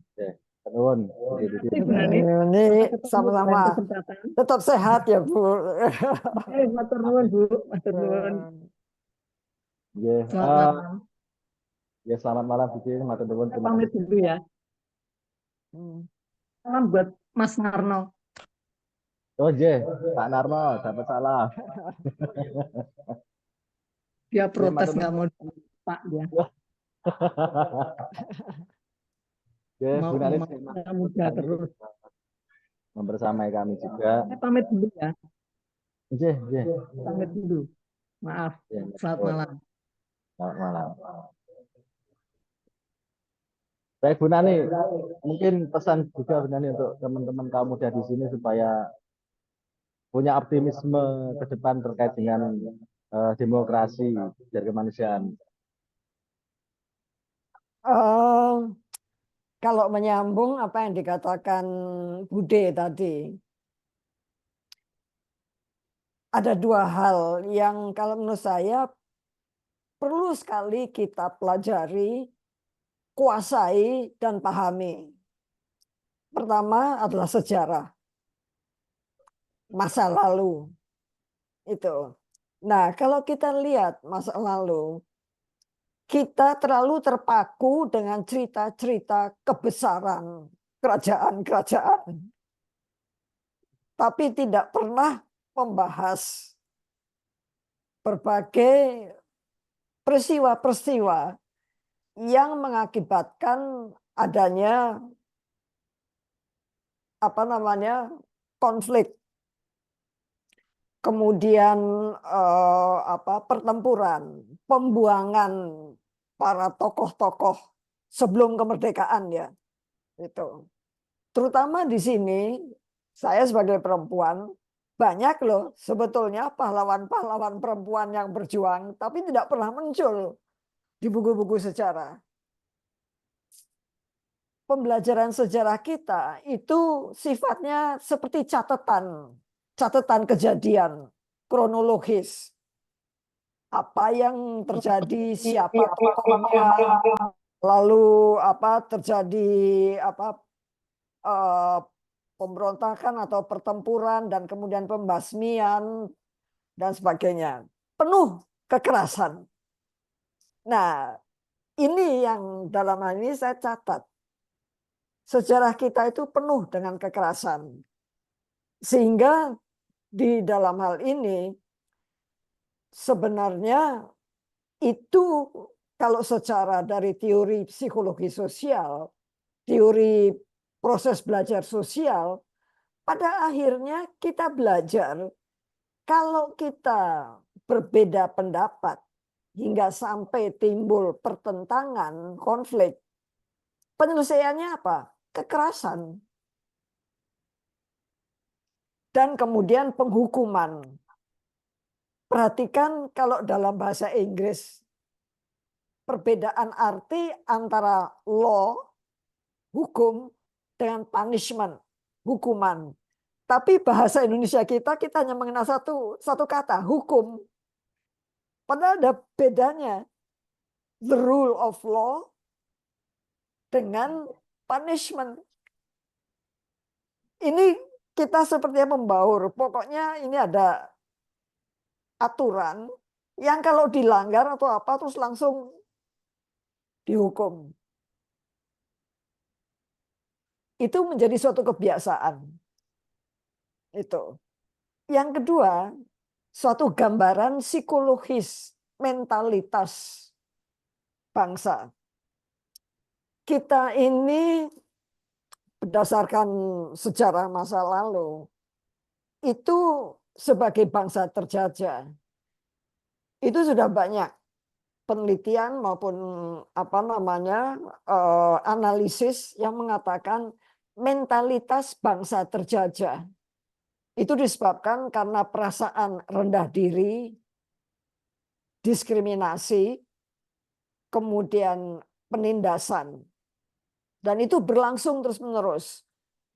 A: Oke. Nuwun, Budi
B: Terima
A: Didin.
B: kasih, Bu Nani.
C: Ini
B: Sampai ketemu di lain
C: sama-sama.
B: kesempatan.
C: Tetap sehat ya, Bu.
B: Matur nuwun, Bu. Matur nuwun.
A: Ya,
B: Selamat malam.
A: ya selamat malam Didin. Matur nuwun.
B: Saya
A: Terima
B: pamit
A: kasih.
B: dulu ya. Salam buat Mas Narno.
A: Oh je, Pak Narno, dapat salah.
B: Dia protes
A: matur
B: nggak
A: nuwun.
B: mau Pak dia.
A: Ya,
B: Mau
A: Bu Nani,
B: muda terus.
A: membersamai kami juga.
B: Saya pamit dulu ya.
A: Je, je.
B: Pamit dulu. Maaf.
A: Ya,
B: Selamat malam.
A: selamat malam. Baik Bu Nani, mungkin pesan juga Bu Nani untuk teman-teman kaum muda di sini supaya punya optimisme ke depan terkait dengan demokrasi dan kemanusiaan.
C: Kalau menyambung apa yang dikatakan Bude tadi, ada dua hal yang kalau menurut saya perlu sekali kita pelajari, kuasai, dan pahami. Pertama adalah sejarah masa lalu itu. Nah, kalau kita lihat masa lalu, kita terlalu terpaku dengan cerita-cerita kebesaran kerajaan-kerajaan, tapi tidak pernah membahas berbagai peristiwa-peristiwa yang mengakibatkan adanya konflik, kemudian pertempuran, pembuangan para tokoh-tokoh sebelum kemerdekaan ya. Itu. Terutama di sini saya sebagai perempuan banyak loh sebetulnya pahlawan-pahlawan perempuan yang berjuang tapi tidak pernah muncul di buku-buku sejarah. Pembelajaran sejarah kita itu sifatnya seperti catatan kejadian kronologis. Apa yang terjadi, siapa tokohnya, lalu terjadi pemberontakan atau pertempuran dan kemudian pembasmian dan sebagainya. Penuh kekerasan. Nah, ini yang dalam hal ini saya catat. Sejarah kita itu penuh dengan kekerasan. Sehingga di dalam hal ini sebenarnya itu kalau secara dari teori psikologi sosial, teori proses belajar sosial, pada akhirnya kita belajar kalau kita berbeda pendapat hingga sampai timbul pertentangan, konflik, penyelesaiannya apa? Kekerasan. Dan kemudian penghukuman. Perhatikan kalau dalam bahasa Inggris, perbedaan arti antara law, hukum, dengan punishment, hukuman. Tapi bahasa Indonesia kita hanya mengenal satu kata, hukum. Padahal ada bedanya. The rule of law dengan punishment. Ini kita sepertinya membaur. Pokoknya ini ada aturan yang kalau dilanggar atau apa terus langsung dihukum. Itu menjadi suatu kebiasaan. Itu. Yang kedua, suatu gambaran psikologis mentalitas bangsa. Kita ini berdasarkan sejarah masa lalu itu sebagai bangsa terjajah itu sudah banyak penelitian maupun apa namanya analisis yang mengatakan mentalitas bangsa terjajah itu disebabkan karena perasaan rendah diri, diskriminasi, kemudian penindasan. Dan itu berlangsung terus-menerus.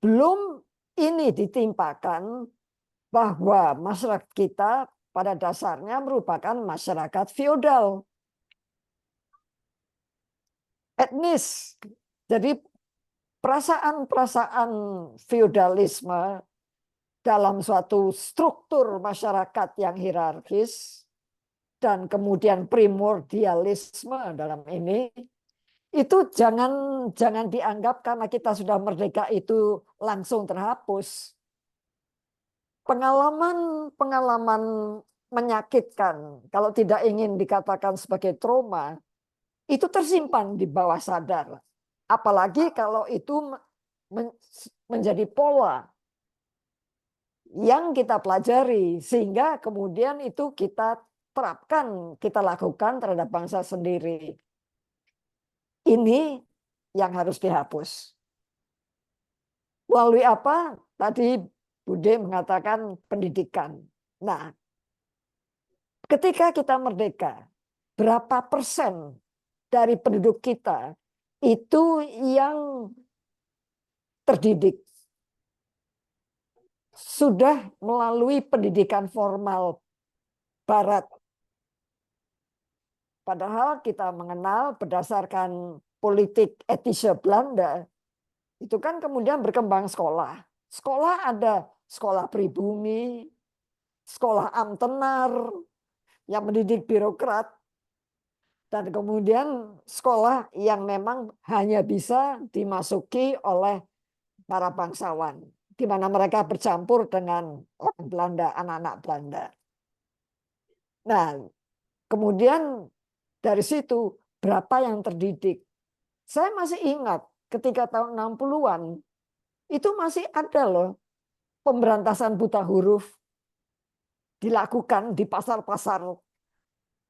C: Belum ini ditimpakan bahwa masyarakat kita pada dasarnya merupakan masyarakat feodal. Etnis. Jadi perasaan-perasaan feodalisme dalam suatu struktur masyarakat yang hierarkis dan kemudian primordialisme dalam ini itu jangan dianggap karena kita sudah merdeka itu langsung terhapus. Pengalaman menyakitkan, kalau tidak ingin dikatakan sebagai trauma, itu tersimpan di bawah sadar. Apalagi kalau itu menjadi pola yang kita pelajari, sehingga kemudian itu kita terapkan, kita lakukan terhadap bangsa sendiri. Ini yang harus dihapus. Melalui apa? Tadi Bude mengatakan pendidikan. Nah, ketika kita merdeka, berapa persen dari penduduk kita itu yang terdidik? Sudah melalui pendidikan formal Barat. Padahal kita mengenal berdasarkan politik etische Belanda, itu kan kemudian berkembang sekolah. Sekolah ada sekolah pribumi, sekolah ambtenar yang mendidik birokrat, dan kemudian sekolah yang memang hanya bisa dimasuki oleh para bangsawan, di mana mereka bercampur dengan orang Belanda, anak-anak Belanda. Nah, kemudian dari situ berapa yang terdidik? Saya masih ingat ketika tahun 60-an itu masih ada loh pemberantasan buta huruf dilakukan di pasar-pasar.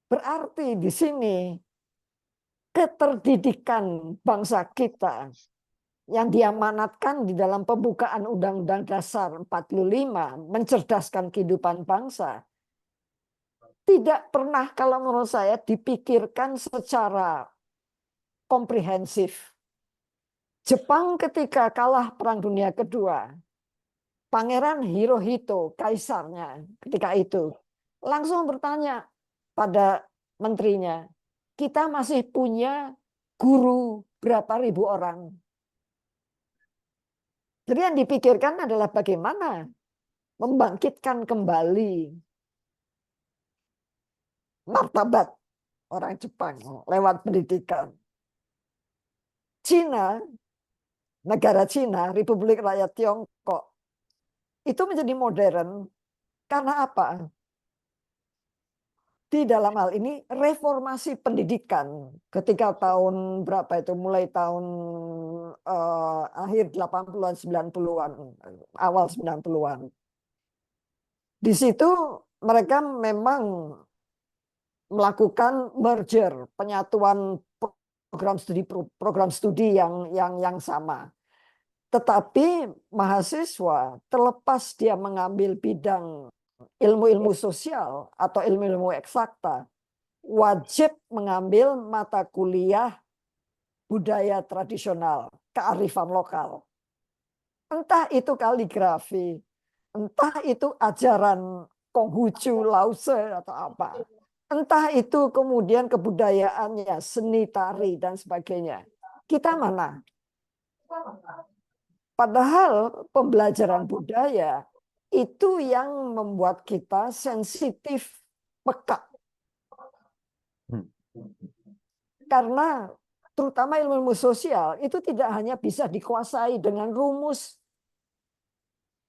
C: Berarti di sini keterdidikan bangsa kita yang diamanatkan di dalam pembukaan Undang-Undang Dasar 45 mencerdaskan kehidupan bangsa tidak pernah kalau menurut saya dipikirkan secara komprehensif. Jepang ketika kalah Perang Dunia Kedua, Pangeran Hirohito, kaisarnya ketika itu, langsung bertanya pada menterinya, kita masih punya guru berapa ribu orang. Jadi yang dipikirkan adalah bagaimana membangkitkan kembali martabat orang Jepang lewat pendidikan. Cina, negara Cina, Republik Rakyat Tiongkok, itu menjadi modern karena apa? Di dalam hal ini reformasi pendidikan ketika tahun berapa itu, mulai tahun akhir 80-an, 90-an, awal 90-an. Di situ mereka memang melakukan merger, penyatuan program studi yang sama. Tetapi mahasiswa terlepas dia mengambil bidang ilmu-ilmu sosial atau ilmu-ilmu eksakta, wajib mengambil mata kuliah budaya tradisional, kearifan lokal. Entah itu kaligrafi, entah itu ajaran Konghucu, Lause atau apa. Entah itu kemudian kebudayaannya, seni tari dan sebagainya. Kita mana? Padahal pembelajaran budaya itu yang membuat kita sensitif peka.
A: Hmm.
C: Karena terutama ilmu sosial itu tidak hanya bisa dikuasai dengan rumus.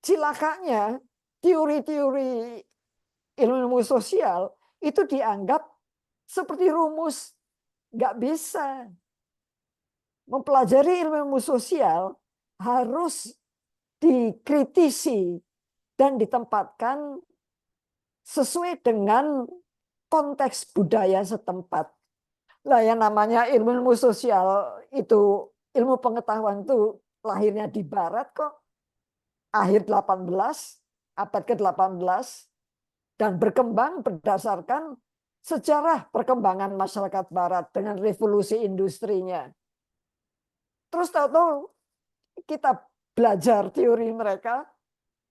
C: Cilakanya teori-teori ilmu sosial itu dianggap seperti rumus. Nggak bisa. Mempelajari ilmu sosial harus dikritisi dan ditempatkan sesuai dengan konteks budaya setempat. Lah yang namanya ilmu sosial itu, ilmu pengetahuan itu lahirnya di barat kok. Akhir 18, abad ke-18, dan berkembang berdasarkan sejarah perkembangan masyarakat barat dengan revolusi industrinya. Terus tahu-tahu kita belajar teori mereka,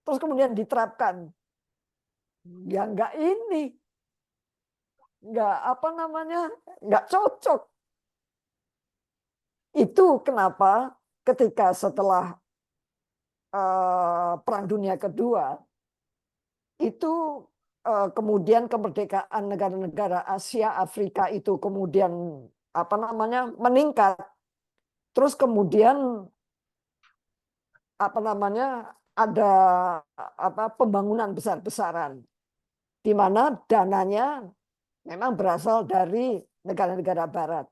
C: terus kemudian diterapkan. Ya enggak ini. Enggak apa namanya, enggak cocok. Itu kenapa ketika setelah Perang Dunia Kedua, itu kemudian kemerdekaan negara-negara Asia, Afrika itu kemudian apa namanya meningkat. Terus kemudian apa namanya ada pembangunan besar-besaran di mana dananya memang berasal dari negara-negara barat.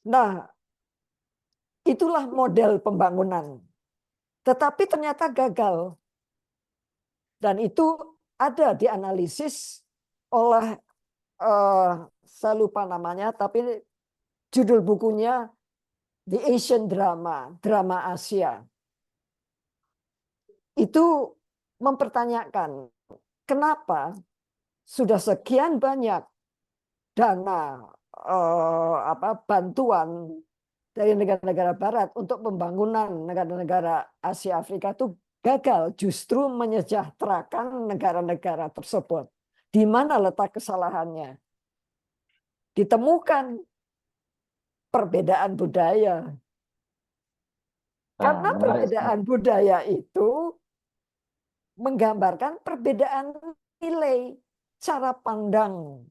C: Nah, itulah model pembangunan. Tetapi ternyata gagal. Dan itu ada dianalisis oleh saya lupa namanya, tapi judul bukunya The Asian Drama, Drama Asia. Itu mempertanyakan kenapa sudah sekian banyak dana bantuan dari negara-negara barat untuk pembangunan negara-negara Asia Afrika itu gagal justru menyejahterakan negara-negara tersebut. Di mana letak kesalahannya? Ditemukan perbedaan budaya. Karena perbedaan budaya itu menggambarkan perbedaan nilai, cara pandang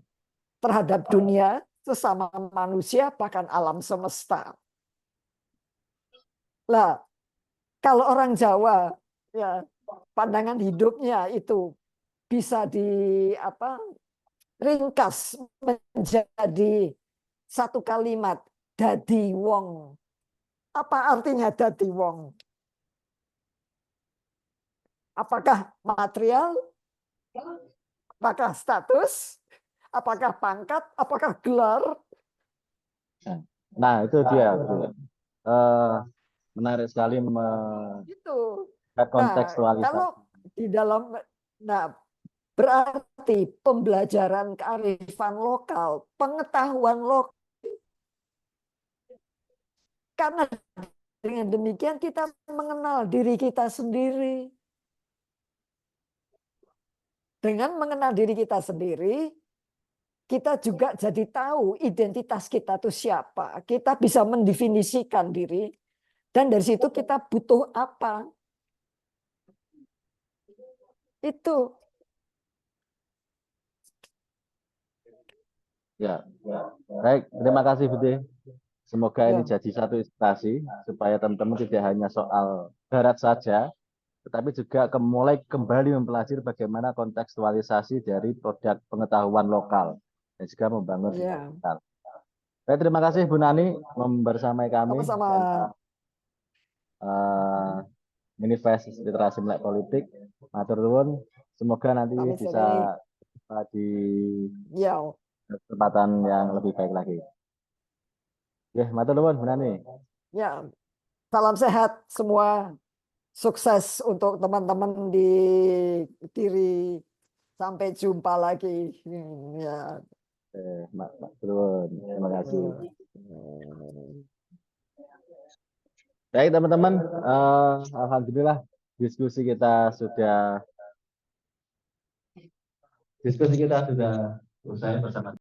C: terhadap dunia, sesama manusia, bahkan alam semesta. Lah, kalau orang Jawa, ya pandangan hidupnya itu bisa ringkas menjadi satu kalimat, dadi wong. Apa artinya dadi wong? Apakah material? Apakah status? Apakah pangkat? Apakah gelar?
A: Nah, itu dia. Menarik sekali
C: Itu.
A: kontekstualisasi.
C: Kalau di dalam, berarti pembelajaran kearifan lokal, pengetahuan lokal. Karena dengan demikian kita mengenal diri kita sendiri. Dengan mengenal diri kita sendiri, kita juga jadi tahu identitas kita itu siapa. Kita bisa mendefinisikan diri. Dan dari situ kita butuh apa. Itu.
A: Ya, baik. Terima kasih, Bude. Semoga ini jadi satu inspirasi supaya teman-teman tidak hanya soal barat saja, tetapi juga mulai kembali mempelajari bagaimana kontekstualisasi dari produk pengetahuan lokal dan juga membangun lokal. Baik, terima kasih Bu Nani membersamai kami.
C: Sama-sama.
A: Manifest Literasi Melek Politik. Matur nuwun. Semoga nanti bisa di kesempatan yang lebih baik lagi. Ya, matur nuwun Bu Nani.
C: Ya, salam sehat semua. Sukses untuk teman-teman di Kediri. Sampai jumpa lagi. Ya.
A: Matur, terima kasih. Baik teman-teman, alhamdulillah diskusi kita sudah selesai bersama